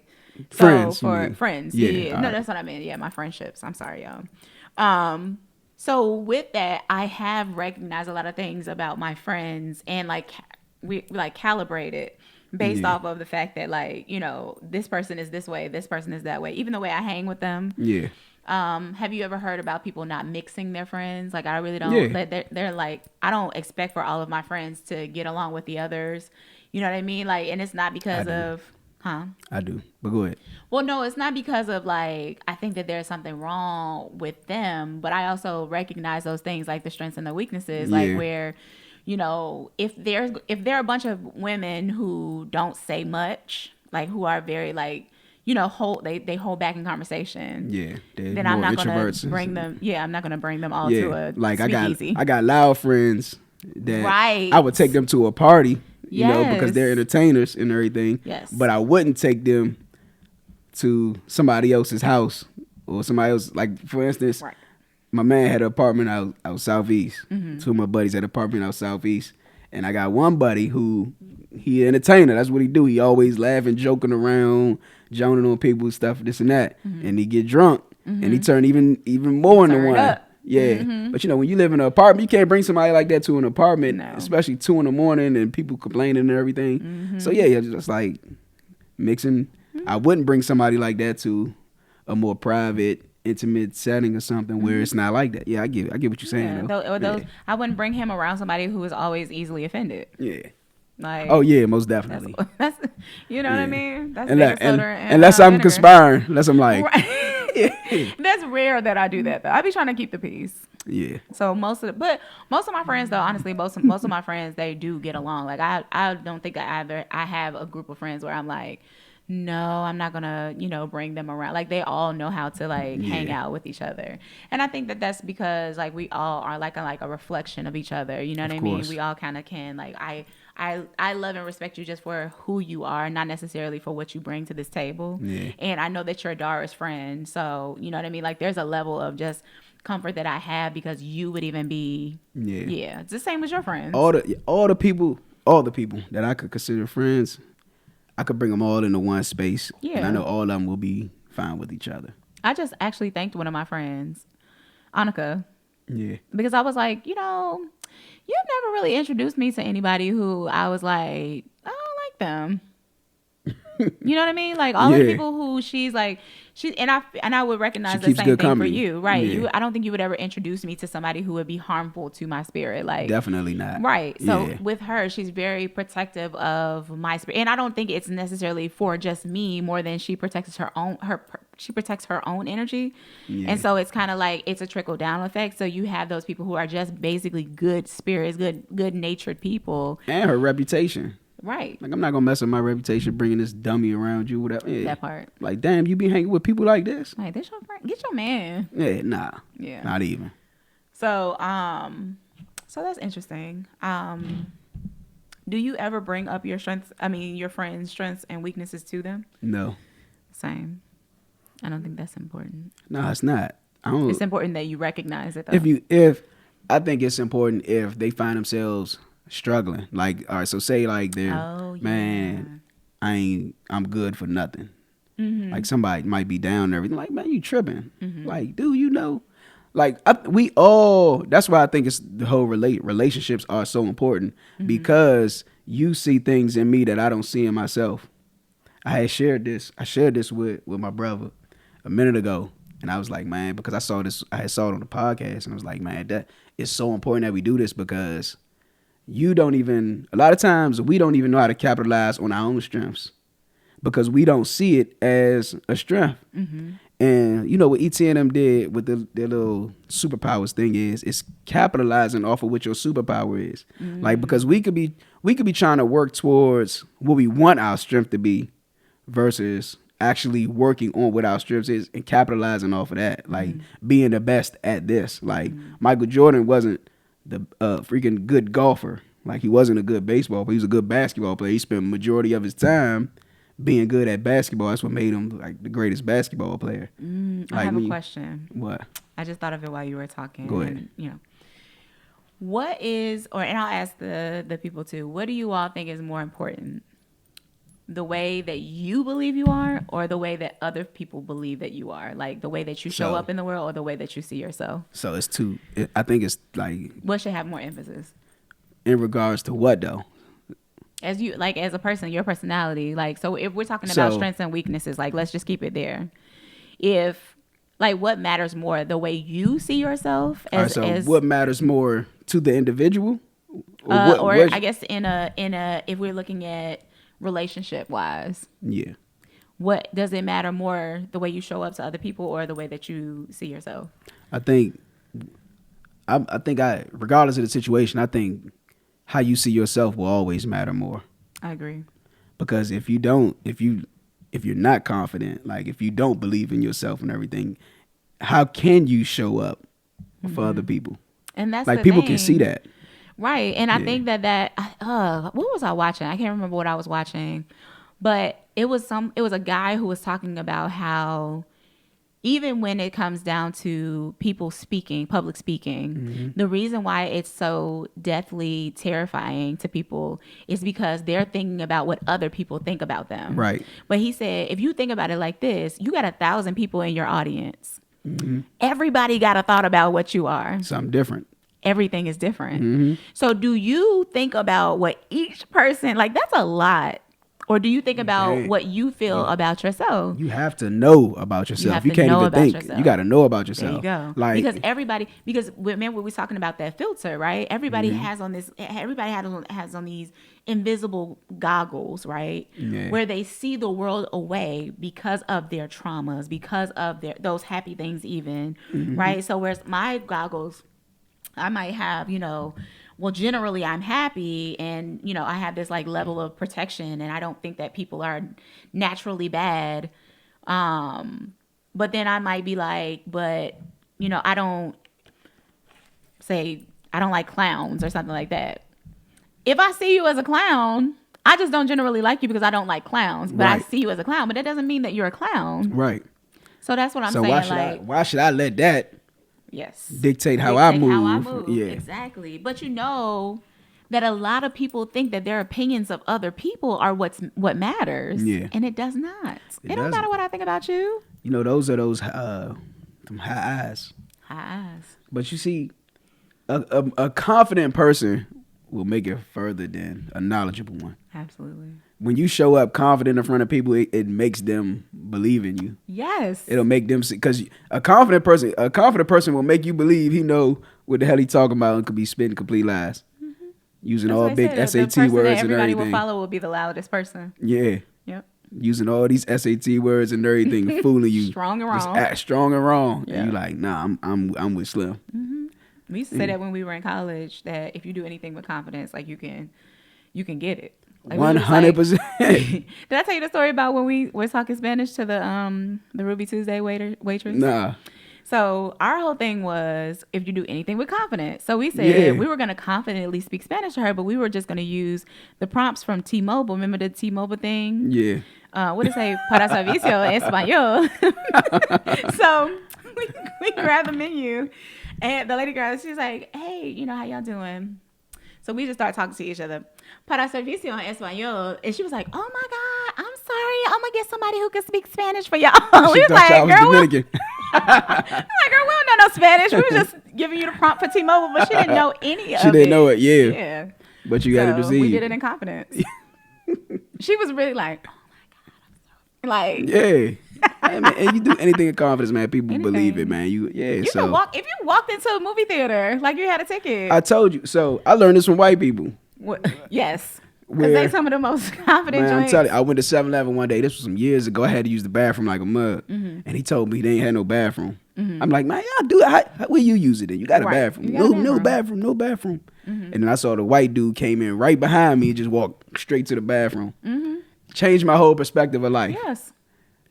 Friends, So for friends, yeah. No, right. that's what I meant. Yeah, my friendships. I'm sorry, y'all. So with that, I have recognized a lot of things about my friends, and like we like calibrated based off of the fact that, like, this person is this way, this person is that way, even the way I hang with them. Yeah. Have you ever heard about people not mixing their friends? Like, I really don't. Yeah. They're like, I don't expect for all of my friends to get along with the others. You know what I mean? Like, and it's not because of, I do. But go ahead. well, no, it's not because of like, I think that there's something wrong with them, but I also recognize those things, like the strengths and the weaknesses, like where, if there are a bunch of women who don't say much, like who are very like, they hold back in conversation. Yeah. Then I'm not gonna bring them. Yeah, I'm not gonna bring them all to a like speakeasy. I got loud friends that Right. I would take them to a party, because they're Yes. entertainers and everything. Yes. But I wouldn't take them to somebody else's house or somebody else. Like for instance, Right. my man had an apartment out southeast. Two of my buddies had an apartment out southeast, and I got one buddy who he an entertainer. That's what he do. He always laughing, joking around, joning on people, stuff, this and that, and he get drunk and he turn even more into Turn one. up. Yeah, but when you live in an apartment, you can't bring somebody like that to an apartment, No. especially 2 a.m. and people complaining and everything. So yeah, just like mixing. I wouldn't bring somebody like that to a more private, intimate setting or something where it's not like that. Yeah, I get what you're saying. Yeah, those, I wouldn't bring him around somebody who is always easily offended. Yeah. Like, Oh yeah, most definitely. that's you know what I mean. That's unless I'm vinegar. conspiring, unless I'm like, Right. That's rare that I do that though. I be trying to keep the peace. yeah, So most of my friends though, honestly, most of my friends, they do get along. Like I don't think I have a group of friends where I'm like, no, I'm not gonna bring them around. Like they all know how to like hang out with each other, and I think that that's because like we all are like a reflection of each other. You know what I mean? course. We all kind of can like I love and respect you just for who you are, not necessarily for what you bring to this table. Yeah. And I know that you're Dara's friend, so you know what I mean. Like there's a level of just comfort that I have because you would even be it's the same as your friends. all the people that I could consider friends, I could bring them all into one space, and Yeah. I know all of them will be fine with each other. I just actually thanked one of my friends, Annika, Yeah, because I was like, you've never really introduced me to anybody who I was like, I don't like them. You know what I mean? Like all of the Yeah. people who and I would recognize She the keeps same good thing company. for you, right? Yeah. I don't think you would ever introduce me to somebody who would be harmful to my spirit, like definitely not. right. So Yeah. with her, she's very protective of my spirit, and I don't think it's necessarily for just me more than she protects her own she protects her own energy, and so it's kind of like it's a trickle down effect. So you have those people who are just basically good spirits, good natured people, And her reputation. right? Like I'm not gonna mess up my reputation bringing this dummy around you, whatever. Yeah. That part. Like damn, you be hanging with people like this? Like this your friend, get your man. Yeah, nah. Yeah. Not even. So so that's interesting. Do you ever bring up your your friends' strengths and weaknesses to them? No. Same. I don't think that's important. No, it's not. I don't. It's important that you recognize it though. If I think it's important if they find themselves struggling. Like, all right, so say like they're man, I'm good for nothing. Mm-hmm. Like somebody might be down and everything. Like, man, you tripping. Like, dude, like we all, that's why I think it's the whole relationships are so important because you see things in me that I don't see in myself. I shared this with my brother a minute ago, and I was like, man, because I saw it on the podcast, and I was like, man, that it's so important that we do this because a lot of times we don't even know how to capitalize on our own strengths. because we don't see it as a strength. And you know what ET and them did with their little superpowers thing is it's capitalizing off of what your superpower is. Like, because we could be trying to work towards what we want our strength to be versus actually working on what our strengths is and capitalizing off of that. Like being the best at this. Like Michael Jordan wasn't the freaking good golfer. Like he wasn't a good baseball player. He was a good basketball player. He spent majority of his time being good at basketball. That's what made him like the greatest basketball player. I have a question. What? I just thought of it while you were talking. Go ahead. And, you know, what is, and I'll ask the people too, what do you all think is more important? The way that you believe you are, or the way that other people believe that you are? Like the way that you show up in the world, or the way that you see yourself? So it's two. I think it's like, what should have more emphasis? In regards to what though? As you, like, as a person, your personality. Like, so if we're talking about strengths and weaknesses, like, let's just keep it there. If, like, what matters more, the way you see yourself as, what matters more to the individual, or I guess in a if we're looking at relationship wise, yeah, what does it matter more, the way you show up to other people or the way that you see yourself? I think regardless of the situation, I think how you see yourself will always matter more. I agree. Because if you're not confident, like if you don't believe in yourself and everything, how can you show up for other people? And that's like people can see that. Right. And I think that what was I watching? I can't remember what I was watching, but it was a guy who was talking about how even when it comes down to people speaking, public speaking, the reason why it's so deathly terrifying to people is because they're thinking about what other people think about them. Right. But he said, if you think about it like this, you got 1,000 people in your audience. Everybody got a thought about what you are. Something different. Everything is different. So do you think about what each person, like that's a lot. Or do you think about what you feel about yourself? You have to know about yourself. You can't even think. You got to know about yourself. There you go. Like, because remember we were talking about that filter, right? Everybody has on this. Everybody has on these invisible goggles, right? Yeah. Where they see the world away because of their traumas, because of those happy things, even, right? So whereas my goggles, I might have, well, generally I'm happy and, I have this like level of protection and I don't think that people are naturally bad. But then I might be like, but, I don't like clowns or something like that. If I see you as a clown, I just don't generally like you because I don't like clowns, but I see you as a clown, but that doesn't mean that you're a clown. Right. So that's what I'm saying. Why should I let that dictate how I move? Yeah, exactly. But that a lot of people think that their opinions of other people are what matters. Yeah, and it does not. It don't matter what I think about you. Those are those them high eyes. High eyes. But you see, a confident person will make it further than a knowledgeable one. Absolutely. When you show up confident in front of people, it makes them believe in you. Yes. It'll make them see, because a confident person will make you believe he know what the hell he talking about and could be spitting complete lies, using all big SAT words and everything. Everybody will follow will be the loudest person. Yeah. Yep. Using all these SAT words and everything, fooling you. Strong and wrong. Just act strong and wrong. Yeah. And you like, nah, I'm with Slim. We used to say that when we were in college, that if you do anything with confidence, like you can get it. Like 100%. Did I tell you the story about when we were talking Spanish to the Ruby Tuesday waitress? Nah. So our whole thing was if you do anything with confidence. So we said we were going to confidently speak Spanish to her, but we were just going to use the prompts from T-Mobile. Remember the T-Mobile thing? Yeah. What did it say? Para servicio en español. So we grabbed the menu, and the lady girl, she's like, "Hey, how y'all doing?" So we just started talking to each other. Para servicio en español. And she was like, "Oh my God, I'm sorry. I'm going to get somebody who can speak Spanish for y'all." We was like, girl, Dominican. I'm like, girl, we don't know no Spanish. We were just giving you the prompt for T-Mobile, but she didn't know any of it. She didn't know it, yeah. Yeah. But you got to proceed. We did it in confidence. She was really like, "Oh my God, I'm sorry." Like, yeah. And you do anything in confidence, man. People believe it, man. You if you walked into a movie theater like you had a ticket. I told you. So I learned this from white people. Yes. Because they some of the most confident Man, I'm joints. telling you, I went to 7-Eleven one day. This was some years ago. I had to use the bathroom like a mug. And he told me they ain't had no bathroom. I'm like, man, y'all do it. Where you use it then? You got a bathroom. You got No bathroom, no bathroom. And then I saw the white dude came in right behind me and just walked straight to the bathroom. Changed my whole perspective of life. Yes.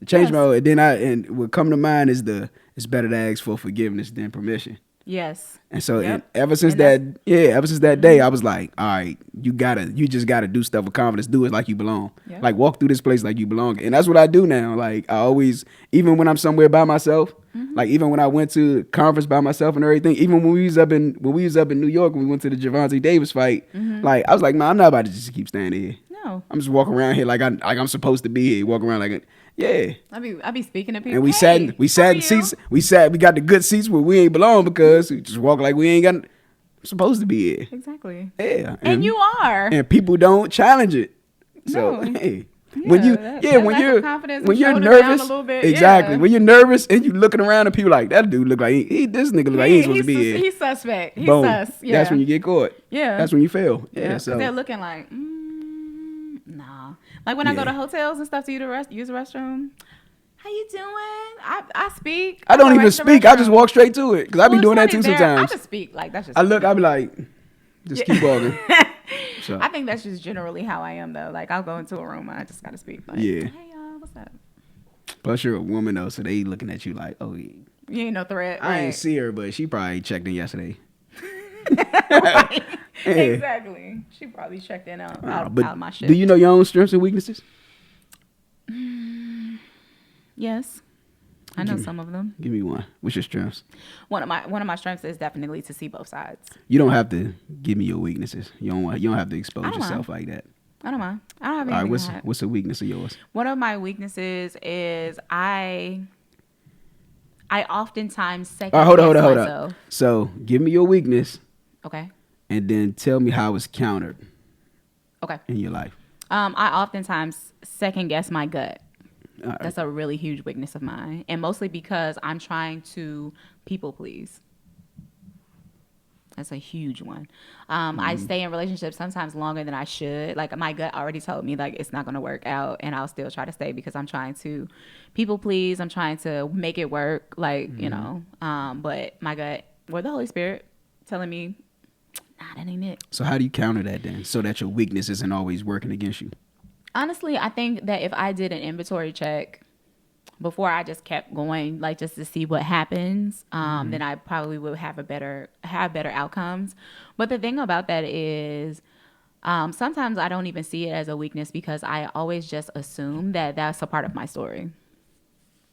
Changed my whole, and what come to mind is it's better to ask for forgiveness than permission. Yes. And so and ever since that day, I was like, all right, you just gotta do stuff with confidence. Do it like you belong. Yep. Like walk through this place like you belong. And that's what I do now. Like I always, even when I'm somewhere by myself, like even when I went to conference by myself and everything, even when we was up in New York, when we went to the Gervonta Davis fight, like I was like, man, I'm not about to just keep standing here. No. I'm just walking around here like I'm supposed to be here, walking around like yeah. I be speaking to people. And we sat in seats. We got the good seats where we ain't belong because we just walk like we ain't got supposed to be here. Exactly. Yeah. And you are. And people don't challenge it. So no. Hey. Yeah, when you're nervous, a little bit, exactly. When you're nervous and you looking around and people like that dude look like this nigga look like he ain't supposed to be here. He's suspect. He's Boom. sus. Yeah. That's when you get caught. Yeah. That's when you fail. Yeah. So they're looking like, nah. Like when I go to hotels and stuff to use the restroom. How you doing? I speak. I don't even speak. I just walk straight to it because I be doing that too sometimes. I just speak like that's just. I be like, just keep walking. So. I think that's just generally how I am though. Like I'll go into a room and I just gotta speak. Like, yeah. Hey y'all, what's up? Plus you're a woman though, so they looking at you like, oh, yeah. You ain't no threat. I ain't see her, but she probably checked in yesterday. Right. Yeah. Exactly. She probably checked in out of my shit. Do you know your own strengths and weaknesses? Yes. I know some of them. Give me one. What's your strengths? One of my strengths is definitely to see both sides. You don't have to give me your weaknesses. You don't have to expose yourself like that. I don't mind. I don't have anything. All right, what's a weakness of yours? One of my weaknesses is I oftentimes second guess myself. So give me your weakness. Okay. And then tell me how it's countered. Okay. In your life. I oftentimes second guess my gut. Right. That's a really huge weakness of mine. And mostly because I'm trying to people please. That's a huge one. I stay in relationships sometimes longer than I should. Like my gut already told me like it's not going to work out, and I'll still try to stay because I'm trying to people please. I'm trying to make it work. Like you know, but my gut or the Holy Spirit telling me, nah, that ain't it. So how do you counter that then, so that your weakness isn't always working against you? Honestly, I think that if I did an inventory check before I just kept going, like just to see what happens, then I probably would have better outcomes. But the thing about that is, sometimes I don't even see it as a weakness because I always just assume that that's a part of my story.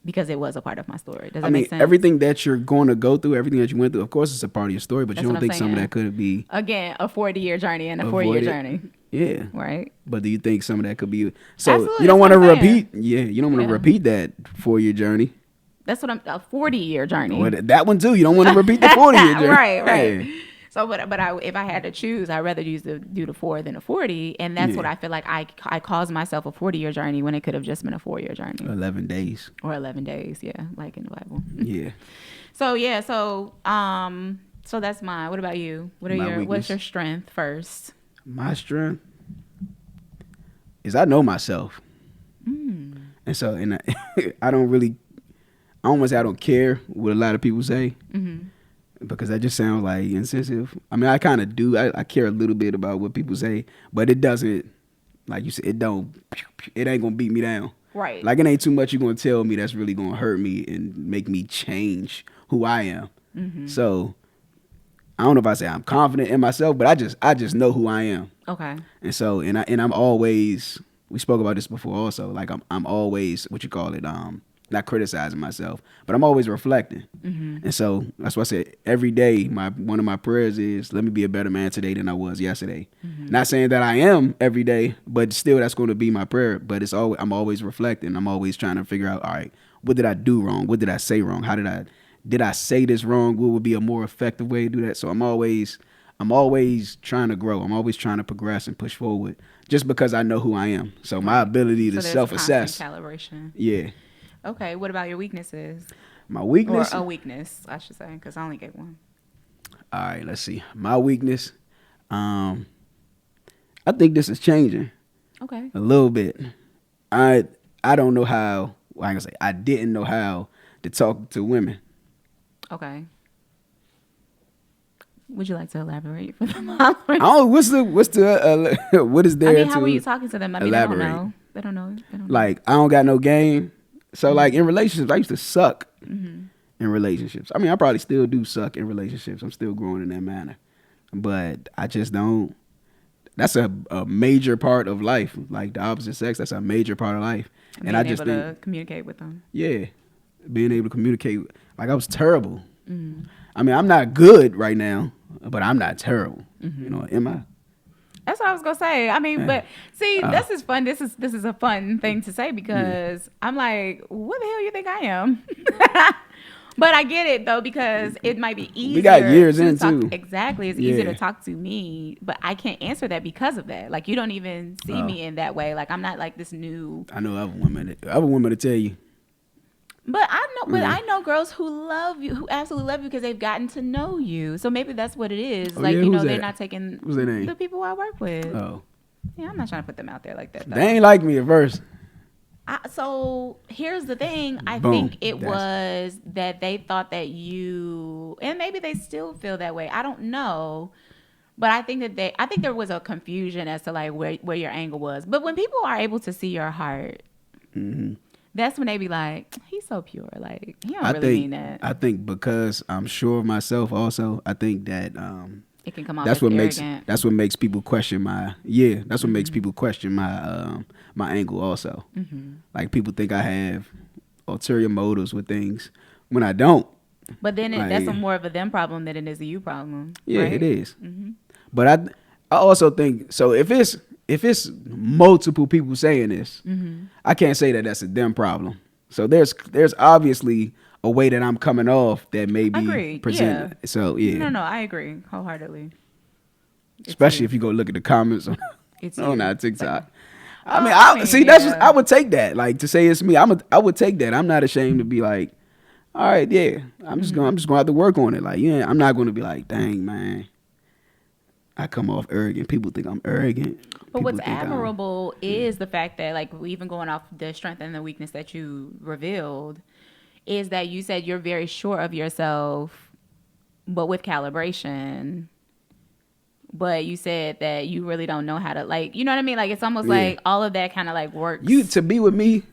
Because it was a part of my story. Does that make sense? Everything that you're going to go through, everything that you went through, of course, it's a part of your story. But you don't think some of that could be again a 40-year journey and a 4-year journey? Yeah. Right. But do you think some of that could be so? Absolutely, you don't want to repeat. Yeah, you don't want to repeat that 4-year journey. That's what a 40-year journey. Well, that one too. You don't want to repeat the 40-year journey. Right. Yeah. So, but if I had to choose, I'd rather do the 4 than a 40, and that's what I feel like I caused myself a 40-year journey when it could have just been a 4-year journey. 11 days. Or 11 days, yeah, like in the Bible. Yeah. So that's mine. What about you? What's your strength first? My strength is I know myself, and so I don't want to say I don't care what a lot of people say. Because that just sounds like insensitive. I mean, I kind of do. I care a little bit about what people say, but it doesn't, like you said, it ain't gonna beat me down. Right. Like it ain't too much you're gonna tell me that's really gonna hurt me and make me change who I am. So I don't know if I say I'm confident in myself, but I just know who I am. Okay. And so I'm always, we spoke about this before also. Like I'm always what you call it, not criticizing myself, but I'm always reflecting. And so that's why I said every day one of my prayers is let me be a better man today than I was yesterday. Not saying that I am every day, but still that's going to be my prayer. But I'm always reflecting. I'm always trying to figure out, all right, what did I do wrong? What did I say wrong? Did I say this wrong? What would be a more effective way to do that? So I'm always trying to grow. I'm always trying to progress and push forward just because I know who I am. So my ability to self-assess. Calibration. Yeah. Okay, what about your weaknesses? My weakness? Or a weakness, I should say, because I only gave one. All right, let's see. My weakness, I I think this is changing Okay. a little bit. I I don't know how. Well, I can say I didn't know how to talk to women. Okay. Would you like to elaborate for the I followers? don't. What is I there mean, how were you to talking to them? I mean, they don't elaborate? know. They don't know. They don't know. Like I don't got no game. So like in relationships, I used to suck in relationships. I mean, I probably still do suck in relationships. I'm still growing in that manner, but I just don't. That's a major part of life. Like the opposite sex, that's a major part of life. And Being I just able think, to communicate with them. yeah, being able to communicate. Like I was terrible. I mean, I'm not good right now, but I'm not terrible. You know, am I? That's what I was gonna say. I mean, but see, this is fun. This is a fun thing to say because I'm like, what the hell you think I am? But I get it though because it might be easier. We got years to in talk. too. Exactly, it's easier to Yeah. talk to me, but I can't answer that because of that. Like you don't even see me in that way. Like I'm not like this new. I know other women to tell you. But I know girls who love you, who absolutely love you because they've gotten to know you. So maybe that's what it is. Oh, Like yeah, you know, who's they're that? not taking What's their name? the people I work with. Oh, Yeah, I'm not trying to put them out there like that. Though. they ain't like me at first. So here's the thing. I Boom. think it was that they thought that you, and maybe they still feel that way. I don't know, but I think that I think there was a confusion as to like where your angle was. But when people are able to see your heart, that's when they be like, he's so pure. Like he don't really mean that. I think because I'm sure of myself. Also, I think that It can come off that's as what arrogant. makes people question my That's what makes people question my angle. Also, like people think I have ulterior motives with things when I don't. But then Like, that's more of a them problem than it is a you problem. yeah, right? it is. But I also think so. If it's multiple people saying this, I can't say that that's a them problem. So there's obviously a way that I'm coming off that may be Agreed. presented. Yeah. So yeah, No, I agree wholeheartedly. especially if you go look at the comments on, It's on you. our TikTok. Oh, I mean, see, that's yeah. I would take that. Like to say it's me, I would take that. I'm not ashamed to be like, all right, yeah, I'm just gonna have to work on it. Like, yeah, I'm not gonna be like, dang man, I come off arrogant. People think I'm arrogant. But People what's think I'm- admirable is the fact that, like, even going off the strength and the weakness that you revealed, is that you said you're very sure of yourself, but with calibration. But you said that you really don't know how to, like, you know what I mean? Like, it's almost Yeah. like all of that kind of like works. You to be with me,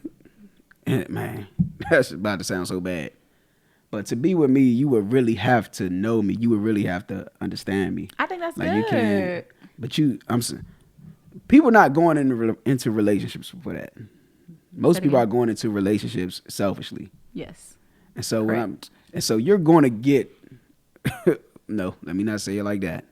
man, that's about to sound so bad. But to be with me, you would really have to know me. You would really have to understand me. I think that's Like good. you can't. But people not going into relationships for that. Most Say it people again. are going into relationships selfishly, Yes. and so Correct. so you're going to get. No, let me not say it like that.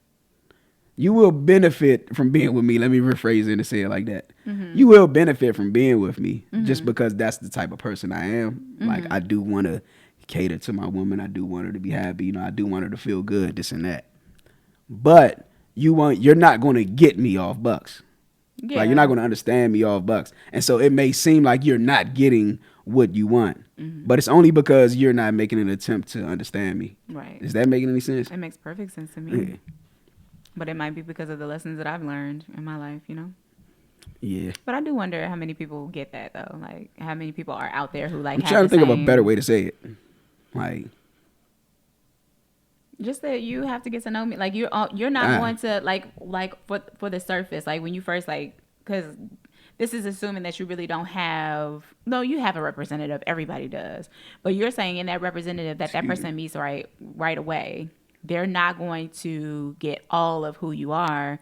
You will benefit from being with me. Let me rephrase it and say it like that. You will benefit from being with me just because that's the type of person I am. Like I do want to cater to my woman. I do want her to be happy. You know, I do want her to feel good. This and that. But you're not going to get me off bucks. Yeah. Like you're not going to understand me off bucks. And so it may seem like you're not getting what you want. But it's only because you're not making an attempt to understand me. Right. Is that making any sense? It makes perfect sense to me. Yeah. But it might be because of the lessons that I've learned in my life, you know? Yeah. But I do wonder how many people get that, though. Like, how many people are out there who, like, I'm trying to think of a better way to say it. Like, just that you have to get to know me. Like, you're not going to, like for the surface. Like, when you first, like, because this is assuming that you really don't have, no, you have a representative. Everybody does. But you're saying in that representative that person meets right away. They're not going to get all of who you are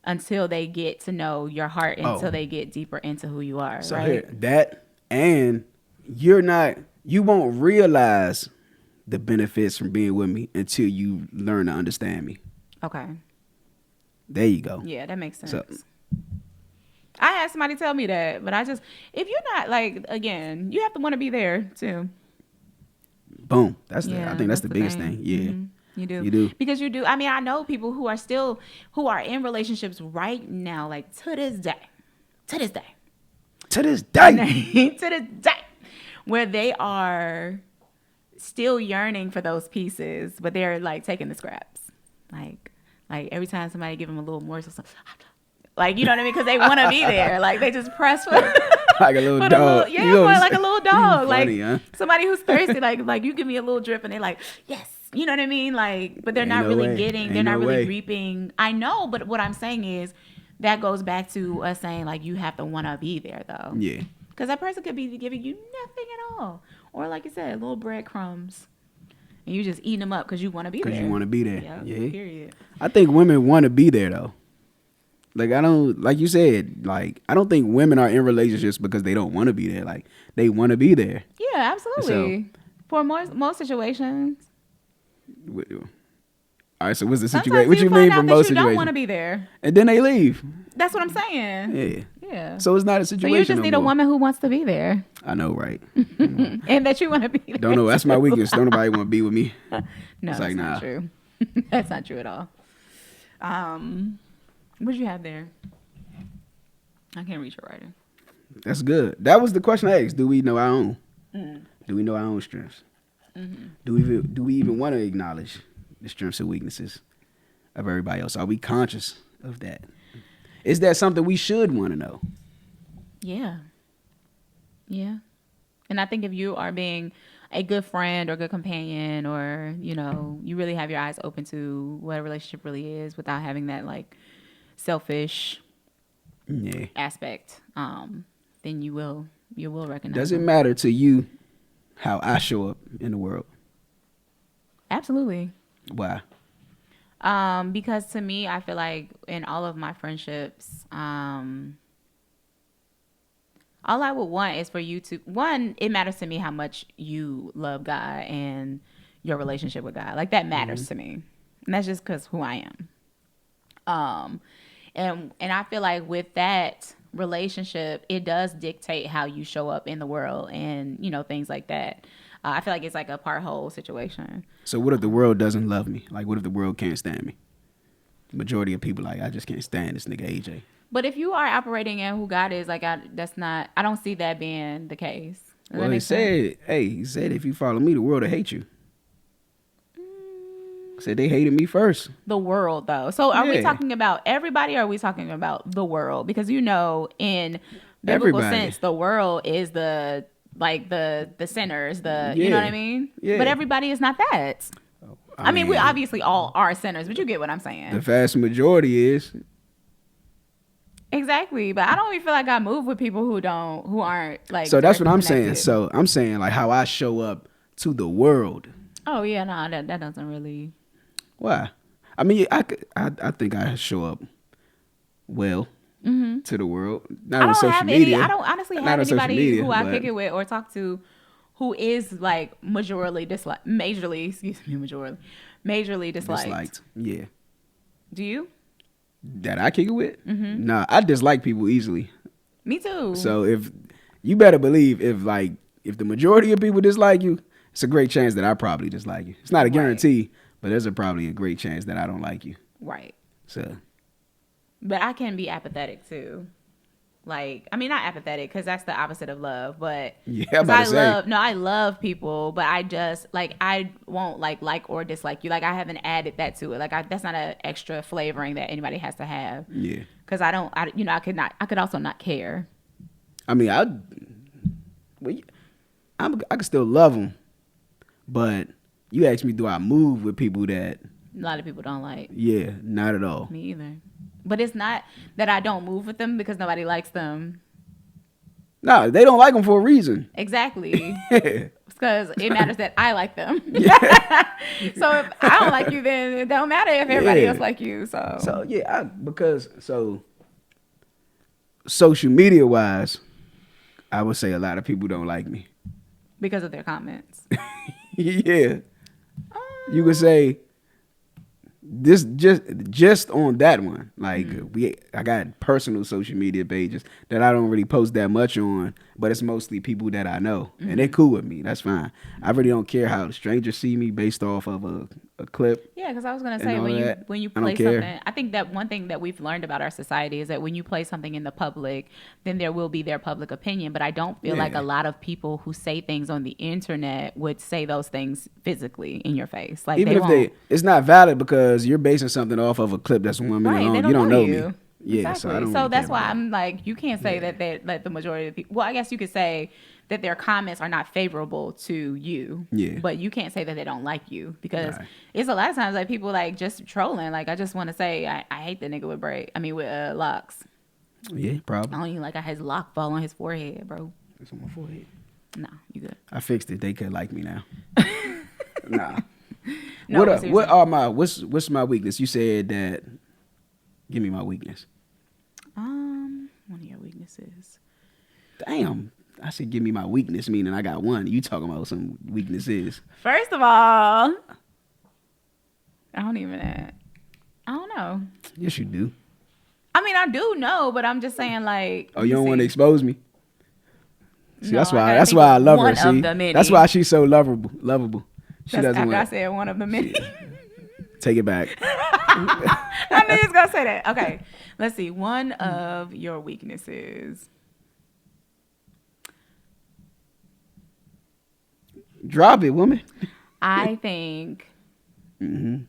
until they get to know your heart, until they get deeper into who you are. so right? here, that, and you won't realize the benefits from being with me until you learn to understand me. Okay. There you go. Yeah, that makes sense. So- I had somebody tell me that, but if you're not, like, again, you have to want to be there too. Boom. I Yeah, think that's the biggest thing. Yeah. Mhm. You do. You do. Because you do. I mean, I know people who are in relationships right now, like to this day, To this day. to this day, where they are still yearning for those pieces, but they're like taking the scraps. Like every time somebody give them a little morsel, Like, you know what I mean? Because they want to be there. Like, they just press for Like a little for dog. yeah, for like a little dog. Funny, Like huh? somebody who's thirsty. Like you give me a little drip, and they're like, yes. You know what I mean? Like, but they're Ain't not no really way. getting. Ain't They're not no really way. reaping. I know, but what I'm saying is that goes back to us saying like you have to want to be there though. Yeah. Because that person could be giving you nothing at all, or like you said, little breadcrumbs, and you just eating them up because you want to be there. Because you want to be there. Yep, Yeah. period. I think women want to be there though. Like I don't, like you said, like I don't think women are in relationships because they don't want to be there. Like they want to be there. Yeah, absolutely. For most situations. All right, so what's the Sometimes situation? What you find mean out for that most you don't situations? want to be there. And then they leave. That's what I'm saying. Yeah. Yeah. So it's not a So situation. you just no need a more. woman who wants to be there. I know, right? And that you want to be there. Don't know. That's my weakness. Don't nobody want to be with me. No, It's that's like, not nah. true. That's not true at all. What'd you have there? I can't reach your writing. That's good. That was the question I asked. Do we know our own? Do we know our own strengths? Do we even want to acknowledge the strengths and weaknesses of everybody else? Are we conscious of that? Is that something we should want to know? Yeah. Yeah. And I think if you are being a good friend or good companion, or, you know, you really have your eyes open to what a relationship really is without having that like selfish aspect, then you will recognize. Does it them. matter to you how I show up in the world? Absolutely. Why? Because to me, I feel like in all of my friendships, all I would want is for you to, one, it matters to me how much you love God and your relationship with God. Like that matters to me. And that's just because who I am. And I feel like with that relationship, it does dictate how you show up in the world and, you know, things like that. I feel like it's like a part whole situation. So what if the world doesn't love me? Like what if the world can't stand me? Majority of people like, I just can't stand this nigga AJ. But if you are operating in who God is, like I don't see that being the case. Does Well, that he make sense? he said, if you follow me, the world will hate you. Said they hated me first. The world, though. So are we Yeah. talking about everybody, or are we talking about the world? Because, you know, in biblical Everybody. sense, the world is the sinners, you know Yeah. what I mean? Yeah. But everybody is not that. I mean, we obviously all are sinners, but you get what I'm saying. The vast majority is. Exactly. But I don't even feel like I move with people who aren't like. So that's what I'm directly saying. connected. So I'm saying like how I show up to the world. Oh yeah, no, that doesn't really. Why? I mean, I think I show up well to the world. Not I on don't social have media. I don't honestly Not have on social anybody media, who I but- kick it with or talk to who is like majorly disliked. Majorly disliked. Disliked. Yeah. Do you? That I kick it with? Nah, I dislike people easily. Me too. So if you better believe if the majority of people dislike you, it's a great chance that I probably dislike you. It's not a guarantee, but there's probably a great chance that I don't like you. Right. So But I can be apathetic too. Like, I mean, not apathetic because that's the opposite of love, but yeah, I'm about to say. I love people, but I just like I won't like or dislike you. Like I haven't added that to it. Like that's not an extra flavoring that anybody has to have. Yeah. Because I could also not care. I mean, I could still love them, but you ask me, do I move with people that? A lot of people don't like. Yeah, not at all. Me either. But it's not that I don't move with them because nobody likes them. No, they don't like them for a reason. Exactly. Yeah. Because it matters that I like them. Yeah. So if I don't like you, then it don't matter if everybody Yeah. else like you. So yeah, because social media wise, I would say a lot of people don't like me. Because of their comments. Yeah. You could say this just on that one. Like I got personal social media pages that I don't really post that much on, but it's mostly people that I know. And they're cool with me. That's fine. I really don't care how strangers see me based off of a clip. Yeah, because I was gonna And say all when that, you I don't play care. something, I think that one thing that we've learned about our society is that when you play something in the public, then there will be their public opinion. But I don't feel like Yeah. a lot of people who say things on the internet would say those things physically in your face. Like Even they if won't. it's not valid because you're basing something off of a clip that's 1 minute Right, long. they You don't don't know know you. me. Yeah, Exactly. so I don't So really that's care why about I'm like, you can't say that the majority of people. Well, I guess you could say that their comments are not favorable to you. Yeah. But you can't say that they don't like you because Right. it's a lot of times like people like just trolling. Like I just want to say I hate the nigga with with locks. Yeah, I probably. don't even like I his lock fall on his forehead, bro. It's on my forehead. Nah, you good. I fixed it. They could like me now. Nah. No, what but what seriously. are my what's my weakness? You said that. Give me my weakness. One of your weaknesses. Damn. I said give me my weakness, meaning I got one. You talking about some weaknesses. First of all, I don't know. Yes, you do. I mean, I do know, but I'm just saying, like. Oh, you don't want to expose me? See, No, that's I why gotta that's think why I of love her. one See, of the many. that's why she's so lovable. She That's doesn't after I want. said one of the many. Take it back. I knew he was gonna say that. Okay, let's see. One of your weaknesses. Drop it, woman. I think Mm-hmm.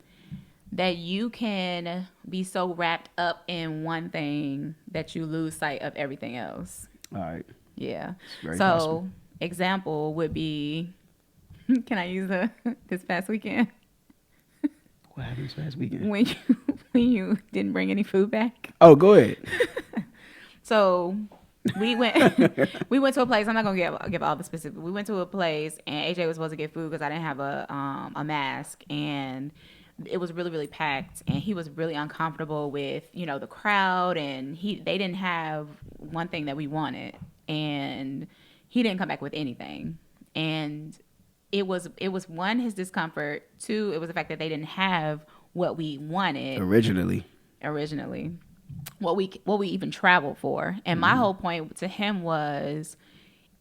that you can be so wrapped up in one thing that you lose sight of everything else. All right. Yeah. Very So, possible. example would be, can I use this past weekend What happened this past weekend? when you didn't bring any food back? Oh, go ahead. So we went we went to a place. I'm not gonna give all the specifics. We went to a place and AJ was supposed to get food because I didn't have a mask, and it was really really packed, and he was really uncomfortable with the crowd, and they didn't have one thing that we wanted, and he didn't come back with anything, and it was one, his discomfort. Two, it was the fact that they didn't have what we wanted originally, what we even traveled for. And my whole point to him was,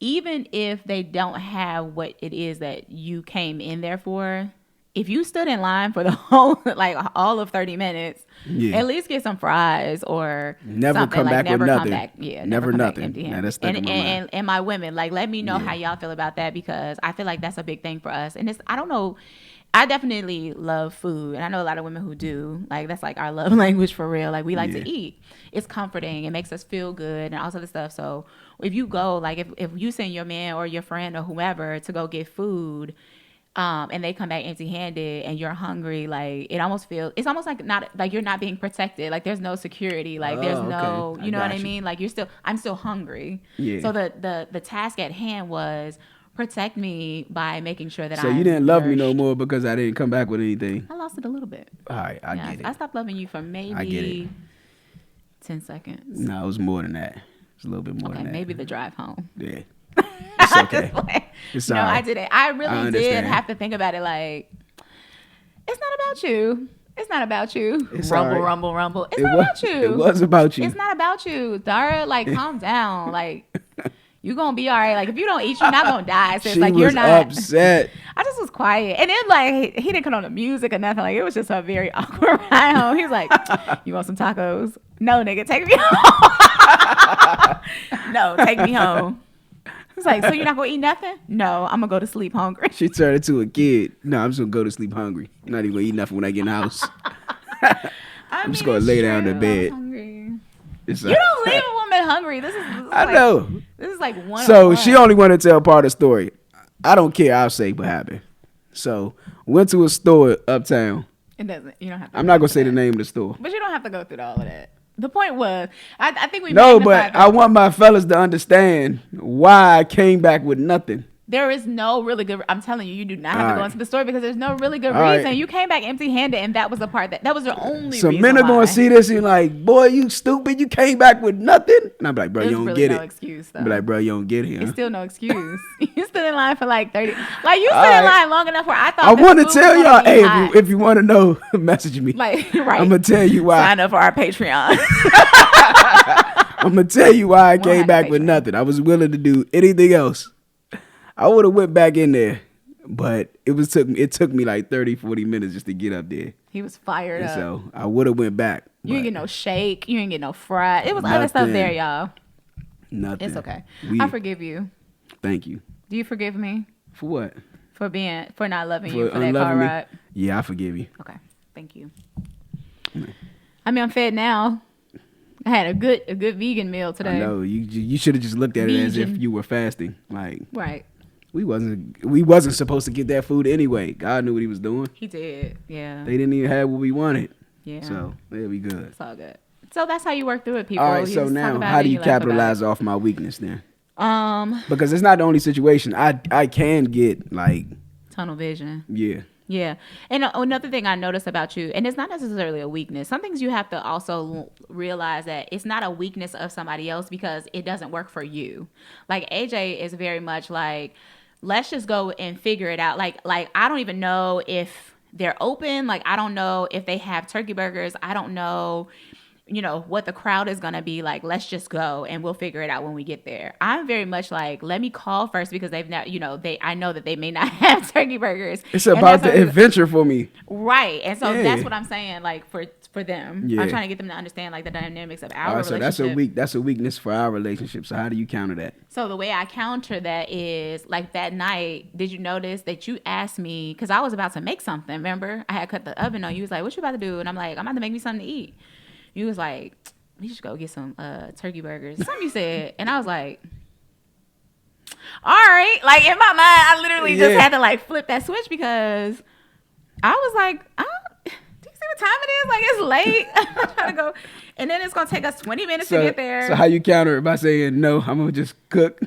even if they don't have what it is that you came in there for, if you stood in line for the whole all of 30 minutes, at least get some fries or never something. come back never with come nothing. back. Yeah, never come nothing. back empty Now, handed. that's stuck in my mind. And my women, let me know Yeah. how y'all feel about that, because I feel like that's a big thing for us. And I don't know. I definitely love food, and I know a lot of women who do. That's our love language for real. We like to eat. It's comforting. It makes us feel good and all sort of stuff. So if you go, if you send your man or your friend or whoever to go get food, and they come back empty-handed and you're hungry, it's almost like you're not being protected. There's no security. There's no, okay. you know what I mean? I'm still hungry. Yeah. So the task at hand was protect me by making sure that So I'm you didn't love me no nourished. more because I didn't come back with anything. I lost it a little bit. All right, I get it. I stopped loving you for I get maybe it. 10 seconds. No, it was more than that. It's a little bit more Okay, than that. maybe the drive home. Yeah. It's okay. It's No, all right. I didn't. I really did understand. have to think about it. It's not about you. It's not about you. It's Rumble, all right. rumble, rumble. It's It not was- about you. It was about you. It's not about you, Dara. Calm down. You gonna be all right. If you don't eat, you're not gonna die. So She it's you're was not. upset. I just was quiet, and then he didn't cut on the music or nothing. It was just a very awkward ride home. He was like, "You want some tacos? No, nigga, take me home. No, take me home." He's like, "So you're not gonna eat nothing? No, I'm gonna go to sleep hungry." She turned into a kid. No, I'm just gonna go to sleep hungry. I'm not even gonna eat nothing when I get in the house. I'm just gonna it's lay down in true. bed. I'm hungry. It's You don't leave a woman hungry. This is I know. This is one. So she only wanted to tell part of the story. I don't care. I'll say what happened. So went to a store uptown. It doesn't. You don't have to. I'm not gonna say the name of the store. But you don't have to go through all of that. The point was, I think we. No, magnified but I want my fellas to understand why I came back with nothing. There is no really good. I'm telling you, you do not have to All go right. into the story because there's no really good All reason. right. You came back empty-handed, and that was the part that was the only. So reason men are why. gonna see this and like, boy, you stupid. You came back with nothing. And I'm like, bro, There's you don't really get no it. excuse though. Be like, bro, you don't get it. Huh? It's still no excuse. You stood in line for 30. You stood in right. line long enough where I thought. I the want to food tell was y'all, gonna be hey, hot. if you want to know, message me. Right. I'm gonna tell you why. Sign up for our Patreon. I'm gonna tell you why I came have back a with Patreon. nothing. I was willing to do anything else. I would have went back in there, but it took me 30, 40 minutes just to get up there. He was fired And up. so I would have went back. You didn't but get no shake. You didn't get no fry. It was other stuff Nothing. there, y'all. nothing. It's okay. We- I forgive you. Thank you. Do you forgive me For what? for not loving you for that unloving car me? ride? Yeah, I forgive you. Okay. Thank you. I'm fed now. I had a good vegan meal today. I know you should have just looked at it as if Vegan. you were fasting. Like Right. we wasn't supposed to get that food anyway. God knew what he was doing. He did. Yeah. They didn't even have what we wanted. Yeah. So it'll be good. It's all good. So that's how you work through it, people. All right. You So just talk now, about how it do and you laugh about capitalize it. off my weakness then? Um, Because it's not the only situation. I can get like tunnel vision. yeah. Yeah. And another thing I noticed about you, and it's not necessarily a weakness. Some things you have to also realize that it's not a weakness of somebody else because it doesn't work for you. Like AJ is very much like, let's just go and figure it out. Like I don't even know if they're open. Like I don't know if they have turkey burgers. I don't know, what the crowd is going to be like. Let's just go and we'll figure it out when we get there. I'm very much like, let me call first because they've not, I know that they may not have turkey burgers. It's about the adventure for me. Right. And so Yeah. that's what I'm saying, like for them. Yeah. I'm trying to get them to understand like the dynamics of our All right, so relationship. that's a weakness for our relationship. So how do you counter that? So the way I counter that is like that night, did you notice that you asked me, because I was about to make something, remember? I had cut the oven on. You was like, what you about to do? And I'm like, I'm about to make me something to eat. You was like, we should go get some turkey burgers. Something you said. And I was like, all right. Like in my mind, I literally just had to like flip that switch because I was like, do you see what time it is? Like it's late. I'm trying to go. And then it's going to take us 20 minutes to get there. So how you counter it by saying, no, I'm going to just cook?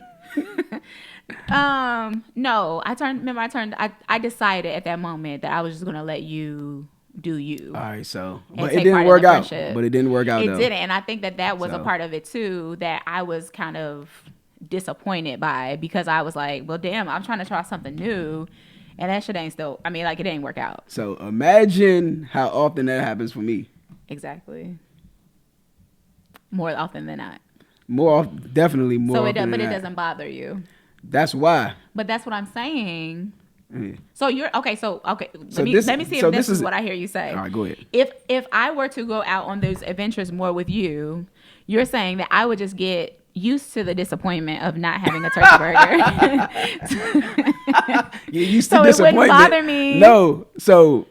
No, I decided at that moment that I was just going to let you do you. All right, so and but it take didn't part in work the out. friendship. But it didn't work out. It though. didn't, and I think that was a So- part of it too that I was kind of disappointed by because I was like, well, damn, I'm trying to try something new, and that shit ain't still. I mean, like it didn't work out. So imagine how often that happens for me. Exactly. More often than not. Definitely more. So often but than it that. doesn't bother you. That's why. But that's what I'm saying. Yeah. So you're okay. So okay, So let me see so if this this is is- what I hear you say. All right, go ahead. If I were to go out on those adventures more with you, you're saying that I would just get used to the disappointment of not having a turkey burger. You're used So to it wouldn't disappointment. bother me. No, so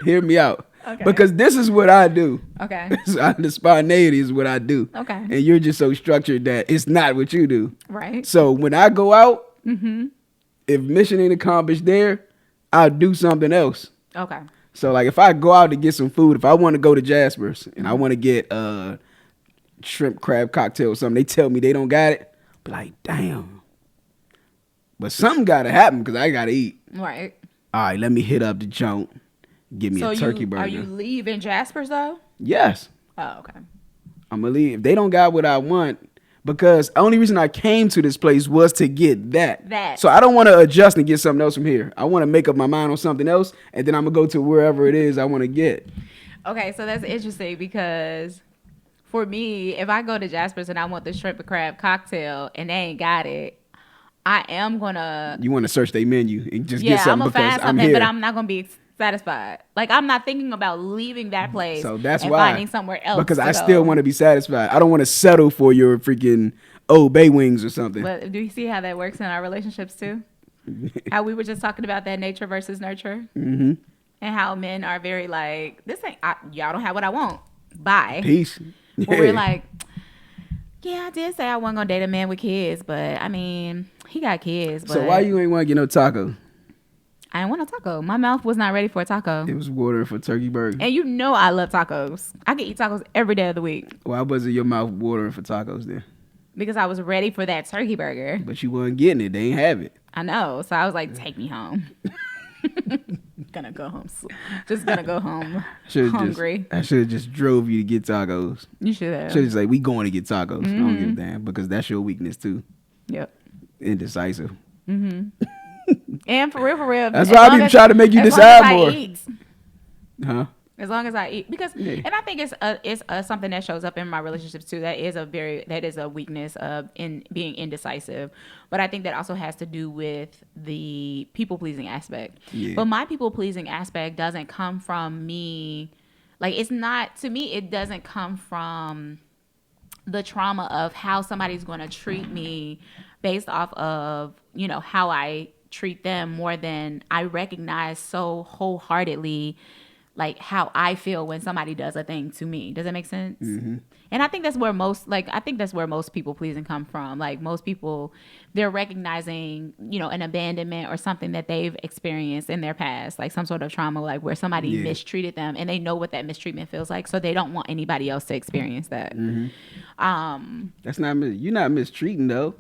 hear me out. Okay. Because this is what I do. Okay. The spontaneity is what I do. Okay. And you're just so structured that it's not what you do. Right. So when I go out, Mm-hmm. if mission ain't accomplished there, I'll do something else. Okay. So like if I go out to get some food, if I want to go to Jasper's and I want to get shrimp crab cocktail or something, they tell me they don't got it. Be like, damn. But something gotta happen because I gotta eat. Right. All right, let me hit up the joint. Give me So a turkey burger. are you leaving Jasper's though? Yes. Oh, okay. I'm gonna leave. If they don't got what I want, because the only reason I came to this place was to get that. So I don't want to adjust and get something else from here. I want to make up my mind on something else, and then I'm gonna go to wherever it is I want to get. Okay, so that's interesting because for me, if I go to Jasper's and I want the shrimp and crab cocktail and they ain't got it, I am gonna You want to search their menu and just get I'm something gonna because find I'm something, here. but I'm not gonna be satisfied. Like I'm not thinking about leaving that place So that's and why. finding somewhere else. Because to I go. still want to be satisfied. I don't want to settle for your freaking Bay wings or something. But do you see how that works in our relationships too? How we were just talking about that nature versus nurture, Mm-hmm. and how men are very like, this ain't y'all don't have what I want. Bye. Peace. But we're like, yeah, I did say I wasn't gonna date a man with kids, but I mean, he got kids. But So why you ain't want to get no taco? I didn't want a taco. My mouth was not ready for a taco. It was water for turkey burger. And you know I love tacos. I can eat tacos every day of the week Why wasn't your mouth watering for tacos then? because I was ready for that turkey burger. But you wasn't getting it. They ain't have it. I know. So I was like, take me home. Gonna go home. Just gonna go home hungry. I should have just drove you to get tacos. You should have. Should have like, we going to get tacos. I don't Mm-hmm. give a damn because that's your weakness too. Yep. Indecisive. And for real. That's as why I long be as- trying to make you as long decide as I more. eat. Huh? As long as I eat, because Yeah. and I think it's something that shows up in my relationships too. That is a weakness of in being indecisive, but I think that also has to do with the people pleasing aspect. Yeah. But my people pleasing aspect doesn't come from me. Like it's not to me. It doesn't come from the trauma of how somebody's going to treat me based off of how I treat them more than I recognize so wholeheartedly like how I feel when somebody does a thing to me. Does that make sense? And I think that's where most people pleasing come from. Like most people, they're recognizing, an abandonment or something that they've experienced in their past, like some sort of trauma, like where somebody mistreated them, and they know what that mistreatment feels like, so they don't want anybody else to experience that. That's not you're not mistreating though.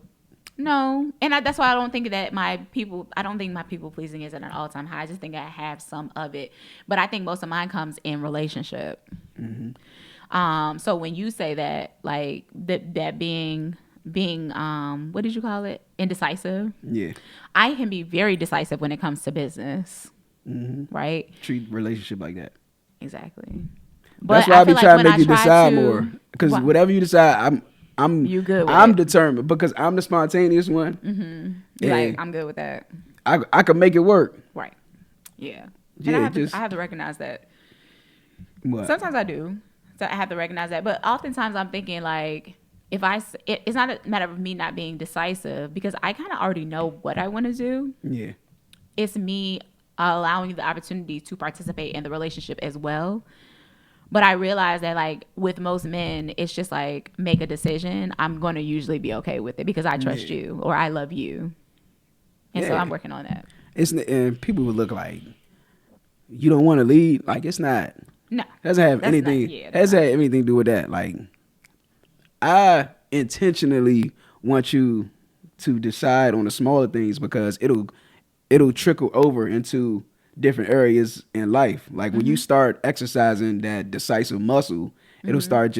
No, and that's why I don't think my people pleasing is at an all time high. I just think I have some of it, but I think most of mine comes in relationship. So when you say that, like that being what did you call it? Indecisive. Yeah. I can be very decisive when it comes to business. Right. Treat relationship like that. Exactly. But that's why I be trying to make you decide more, because whatever you decide, you good with I'm determined, because I'm the spontaneous one. Like I'm good with that. I can make it work. Right. Yeah. And I have to recognize that. What? Sometimes I do. So I have to recognize that. But oftentimes I'm thinking like, it's not a matter of me not being decisive, because I kind of already know what I want to do. Yeah. It's me allowing the opportunity to participate in the relationship as well. But I realize that, like, with most men, it's just like, make a decision. I'm going to usually be okay with it because I trust you or I love you. And so I'm working on that. And people would look like, you don't want to lead. Like, it's not. No. Doesn't have anything. Hasn't had anything to do with that. Like, I intentionally want you to decide on the smaller things, because it'll trickle over into different areas in life. Like when you start exercising that decisive muscle, you'll start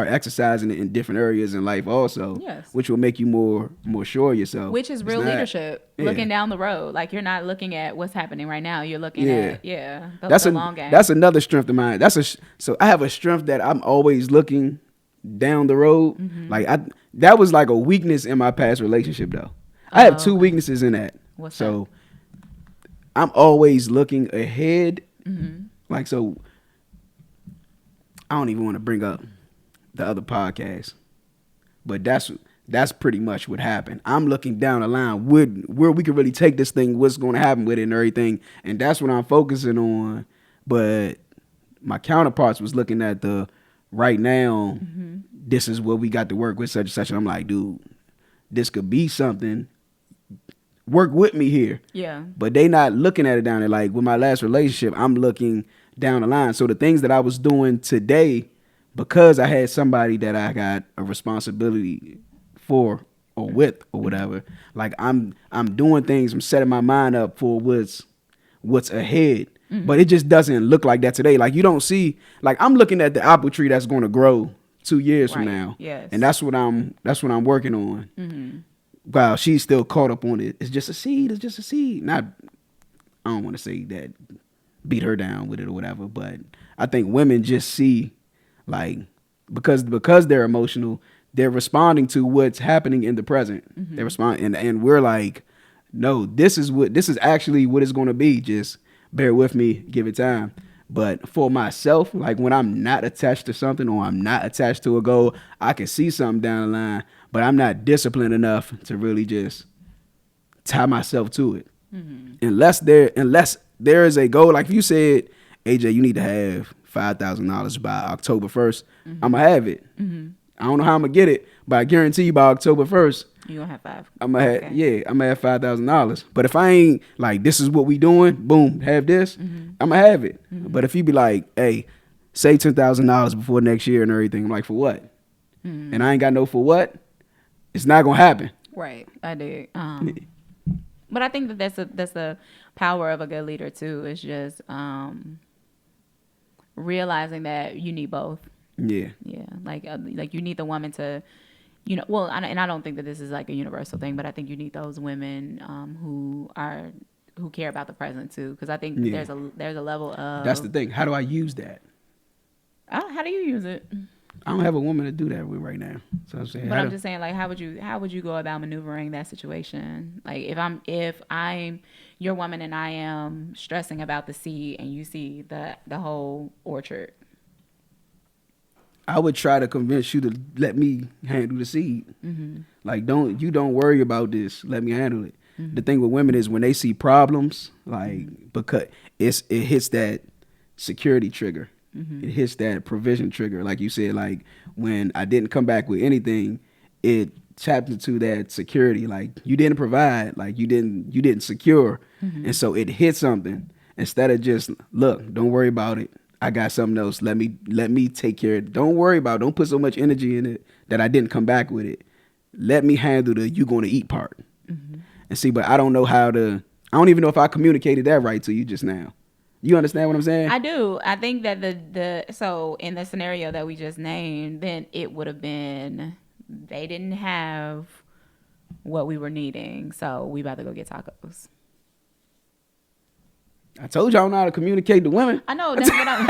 exercising it in different areas in life also. Yes. Which will make you more sure of yourself. Which is real leadership. Looking down the road. Like you're not looking at what's happening right now. You're looking at the long game. That's another strength of mine. So I have a strength that I'm always looking down the road. Like that was like a weakness in my past relationship though. I have two weaknesses in that. What's that? I'm always looking ahead. Like, so I don't even want to bring up the other podcast, but that's pretty much what happened. I'm looking down the line where we can really take this thing, what's going to happen with it and everything. And that's what I'm focusing on. But my counterparts was looking at the right now, this is what we got to work with, such and such. And I'm like, dude, this could be something. Work with me here. Yeah. But they not looking at it down there. Like with my last relationship, I'm looking down the line. So the things that I was doing today, because I had somebody that I got a responsibility for or with or whatever, like I'm doing things, I'm setting my mind up for what's ahead. But it just doesn't look like that today. Like you don't see, like I'm looking at the apple tree that's going to grow 2 years from now. Yes. And that's what I'm working on. Wow, she's still caught up on it. It's just a seed. It's just a seed. I don't want to say that, beat her down with it or whatever, but I think women just see, like, because they're emotional, they're responding to what's happening in the present. They respond, and we're like, no, this is actually what it's going to be. Just bear with me, give it time. But for myself, like when I'm not attached to something or I'm not attached to a goal, I can see something down the line, but I'm not disciplined enough to really just tie myself to it. Unless there is a goal, like if you said, AJ, you need to have $5,000 by October 1st, I'm going to have it. I don't know how I'm going to get it, but I guarantee you by October 1st, you're going to have five. I'm going to have $5,000. But if I ain't like, this is what we doing, boom, have this, I'm going to have it. But if you be like, hey, save $10,000 before next year and everything, I'm like, for what? And I ain't got no for what, it's not going to happen. Right. I did. But I think that that's the power of a good leader too. Is just realizing that you need both. Yeah. Yeah. Like you need the woman to, well, and I don't think that this is like a universal thing, but I think you need those women who care about the present too, because I think there's a level of. That's the thing. How do I use that? How do you use it? I don't have a woman to do that with right now. So I'm saying, but I'm just saying, like, how would you go about maneuvering that situation? Like, if I'm your woman and I am stressing about the seed, and you see the whole orchard, I would try to convince you to let me handle the seed. Like, don't worry about this. Let me handle it. The thing with women is when they see problems, like because it hits that security trigger. It hits that provision trigger. Like you said, like when I didn't come back with anything, it tapped into that security. Like you didn't provide, like you didn't secure. And so it hit something. Instead of just, look, don't worry about it. I got something else. Let me take care of it. Don't worry about it. Don't put so much energy in it that I didn't come back with it. Let me handle the you gonna eat part. And see, but I don't even know if I communicated that right to you just now. You understand what I'm saying? I do. I think that so in the scenario that we just named, then it would have been they didn't have what we were needing, so we about to go get tacos. I told you I don't know how to communicate to women. I know, that's what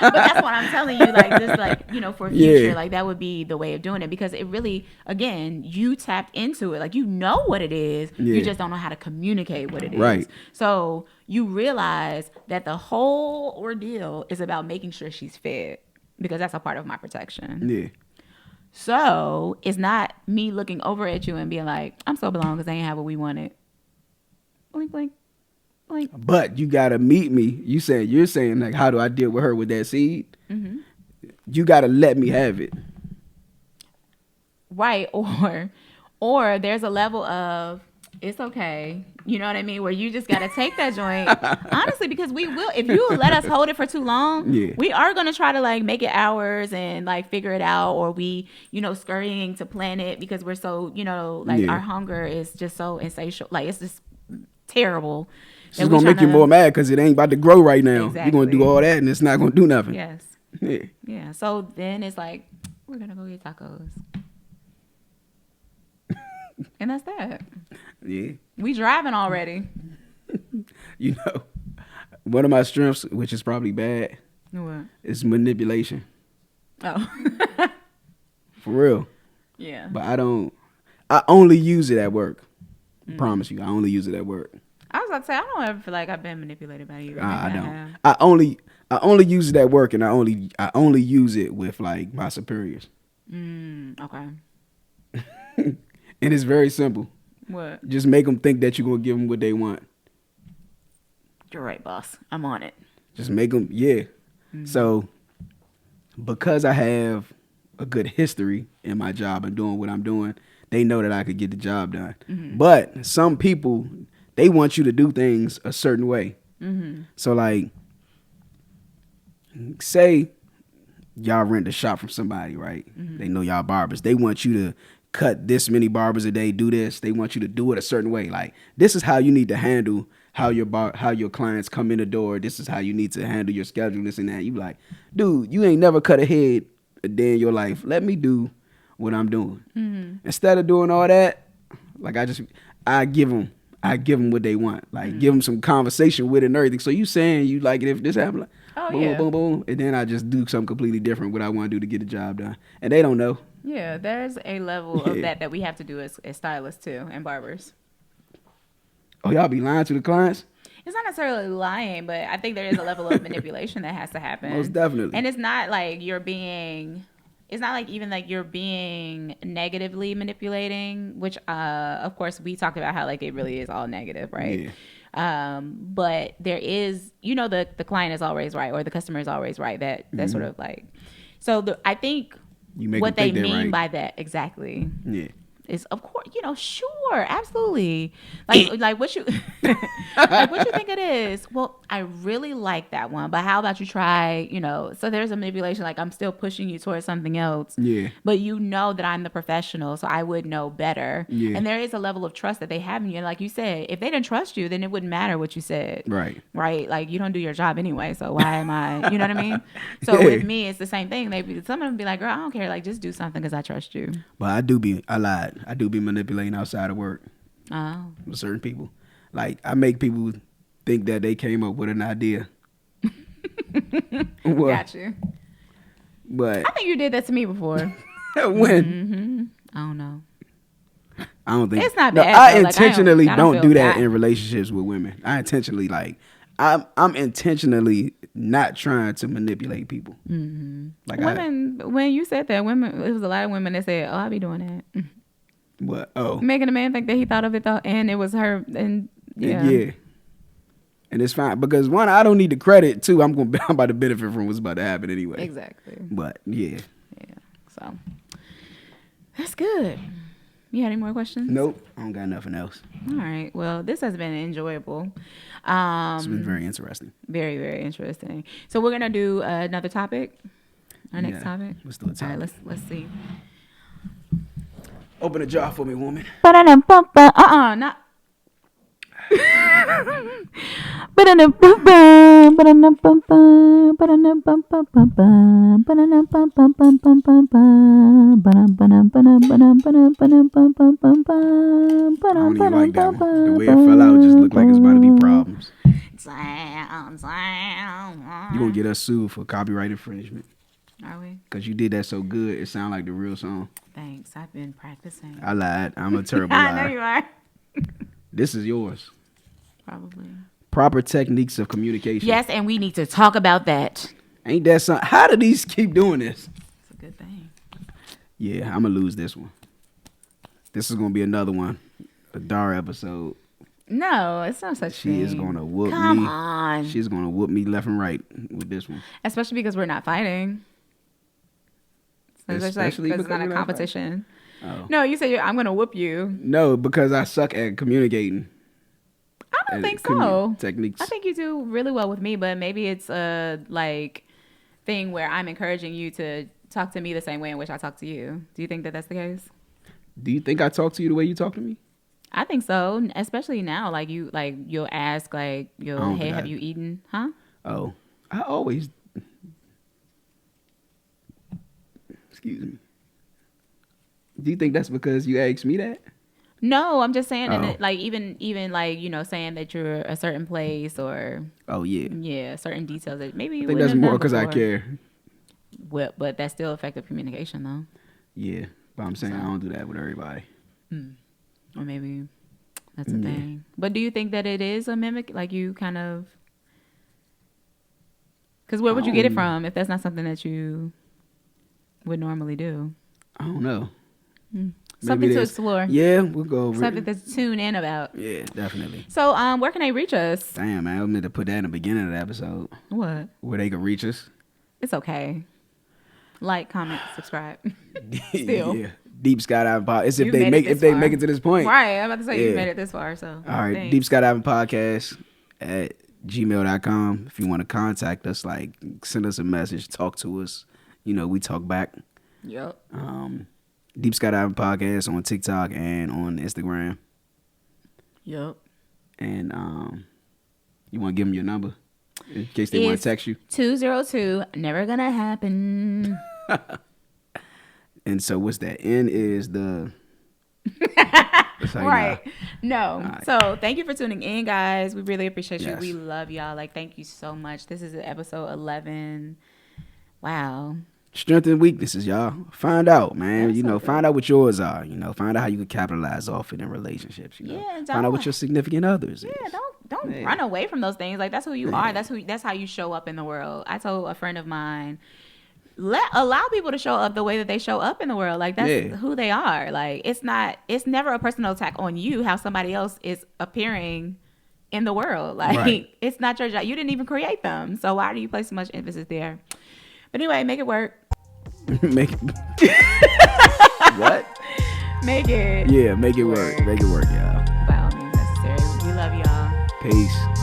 but that's what I'm telling you. Like this, like for future, like that would be the way of doing it because it really, again, you tapped into it. Like you know what it is, you just don't know how to communicate what it is. Right. So you realize that the whole ordeal is about making sure she's fed because that's a part of my protection. Yeah. So it's not me looking over at you and being like, I'm so blown because they ain't have what we wanted. Blink, blink. But you gotta meet me. You're saying like, how do I deal with her with that seed? You gotta let me have it, right? Or there's a level of it's okay, you know what I mean? Where you just gotta take that joint, honestly, because we will. If you let us hold it for too long, we are gonna try to like make it ours and like figure it out, or we, scurrying to plan it because we're so, our hunger is just so insatiable, like it's just terrible. It's gonna make you more mad because it ain't about to grow right now. Exactly. You're gonna do all that and it's not gonna do nothing. Yes. Yeah. Yeah. So then it's like, we're gonna go get tacos. And that's that. Yeah. We driving already. One of my strengths, which is probably bad, what? is manipulation. Oh. For real. Yeah. But I only use it at work. I promise you, I only use it at work. I was about to say, I don't ever feel like I've been manipulated by you. I don't. I only use it at work, and I only use it with like my superiors. Okay. And it's very simple. What? Just make them think that you're gonna give them what they want. You're right, boss. I'm on it. Just make them, yeah. So, because I have a good history in my job and doing what I'm doing, they know that I could get the job done. But some people, they want you to do things a certain way. So like, say y'all rent a shop from somebody, right? They know y'all barbers. They want you to cut this many barbers a day, do this. They want you to do it a certain way. Like, this is how you need to handle how your clients come in the door. This is how you need to handle your schedule, this and that. You like, dude, you ain't never cut a head a day in your life. Let me do what I'm doing. Instead of doing all that, like I give them what they want. Like give them some conversation with it and everything. So you saying you like it if this happened, like, boom, boom, boom, and then I just do something completely different what I want to do to get the job done, and they don't know. Yeah, there's a level of that we have to do as stylists too and barbers. Oh, y'all be lying to the clients? It's not necessarily lying, but I think there is a level of manipulation that has to happen. Most definitely. And it's not like it's not like even like you're being negatively manipulating, which of course we talked about how like it really is all negative, right? Yeah. But there is, the client is always right, or the customer is always right. That's sort of like, so I think what they mean by that exactly. Yeah. Is of course, sure, absolutely. Like what you like what you think it is? Well, I really like that one, but how about you try, so there's a manipulation, like I'm still pushing you towards something else. Yeah. But that I'm the professional, so I would know better. Yeah. And there is a level of trust that they have in you. And like you said, if they didn't trust you, then it wouldn't matter what you said. Right. Right. Like you don't do your job anyway, so why am I, you know what I mean? So with me, it's the same thing. Some of them be like, girl, I don't care, like just do something because I trust you. But I lied. I do be manipulating outside of work. Oh. With certain people. Like, I make people think that they came up with an idea. Got you. But I think you did that to me before. When? I don't know. I don't think it's not bad. I intentionally don't do that in relationships with women. I intentionally I'm intentionally not trying to manipulate people. Like women, when you said that, women, it was a lot of women that said, "Oh, I be doing that." What? Oh, making a man think that he thought of it though, and it was her. And yeah. And it's fine because one, I don't need the credit. Two, I'm about to benefit from what's about to happen anyway. Exactly. But yeah. So that's good. You had any more questions? Nope. I don't got nothing else. All right. Well, this has been enjoyable. It's been very interesting. Very, very interesting. So we're gonna do another topic. Our next topic. Let's do a topic. All right. Let's see. Open a jar for me, woman. Not. I don't even like that one. The way it fell out just looked like it's about to be problems. You gonna get us sued for copyright infringement. Are we? Because you did that so good, it sounded like the real song. Thanks. I've been practicing. I lied. I'm a terrible I liar. know you are. This is yours. Probably. Proper techniques of communication. Yes, and we need to talk about that. Ain't that something? How do these keep doing this? It's a good thing. Yeah, I'm going to lose this one. This is going to be another one. A Dar episode. No, it's not such thing. She is going to whoop me. Come on. She's going to whoop me left and right with this one. Especially because we're not fighting. So Especially because it's not a we're not competition. Oh. No, you said I'm going to whoop you. No, because I suck at communicating. I don't think so. Techniques. I think you do really well with me, but maybe it's a thing where I'm encouraging you to talk to me the same way in which I talk to you. Do you think that that's the case? Do you think I talk to you the way you talk to me? I think so, especially now. You'll ask, hey, have you eaten? Huh? Oh, I always. Excuse me. Do you think that's because you asked me that? No, I'm just saying, even saying that you're a certain place or. Oh yeah. Certain details that maybe you I think wouldn't that's have more done because I before. care. Well, but that's still effective communication, though. Yeah, but I'm saying I don't do that with everybody. Or maybe that's a thing. But do you think that it is a mimic? Like you kind of. Because where would you get it from if that's not something that you would normally do? I don't know. Something to explore. Yeah, we'll go over Something it. to tune in about. Yeah, definitely. So, where can they reach us? Damn, man, I meant to put that in the beginning of the episode. What? Where they can reach us. It's okay. Like, comment, subscribe. Still. Yeah. Deep Skydiving Podcast. It's You've if they made it this far. make it to this point. Right. I'm about to say Yeah. you made it this far. So. All right. Thanks. Deep Skydiving Podcast at gmail.com. If you want to contact us, send us a message, talk to us. We talk back. Yep. Deep Skydiving Podcast on TikTok and on Instagram. Yep. And you want to give them your number in case they want to text you. 202. Never gonna happen. And so what's that? N is the Right. No. Right. So thank you for tuning in, guys. We really appreciate you. Yes. We love y'all. Thank you so much. This is episode 11. Wow. Strengths and weaknesses, y'all. Find out, man. That's Find out what yours are. Find out how you can capitalize off it in relationships. Yeah, Find out what your significant others is. Yeah, don't run away from those things. That's who you are. That's how you show up in the world. I told a friend of mine, allow people to show up the way that they show up in the world. That's who they are. It's never a personal attack on you how somebody else is appearing in the world. Right. It's not your job. You didn't even create them. So why do you place so much emphasis there? But anyway, make it work. Make it. What? Make it. Yeah, make it work. Make it work, y'all. By all means necessary. We love y'all. Peace.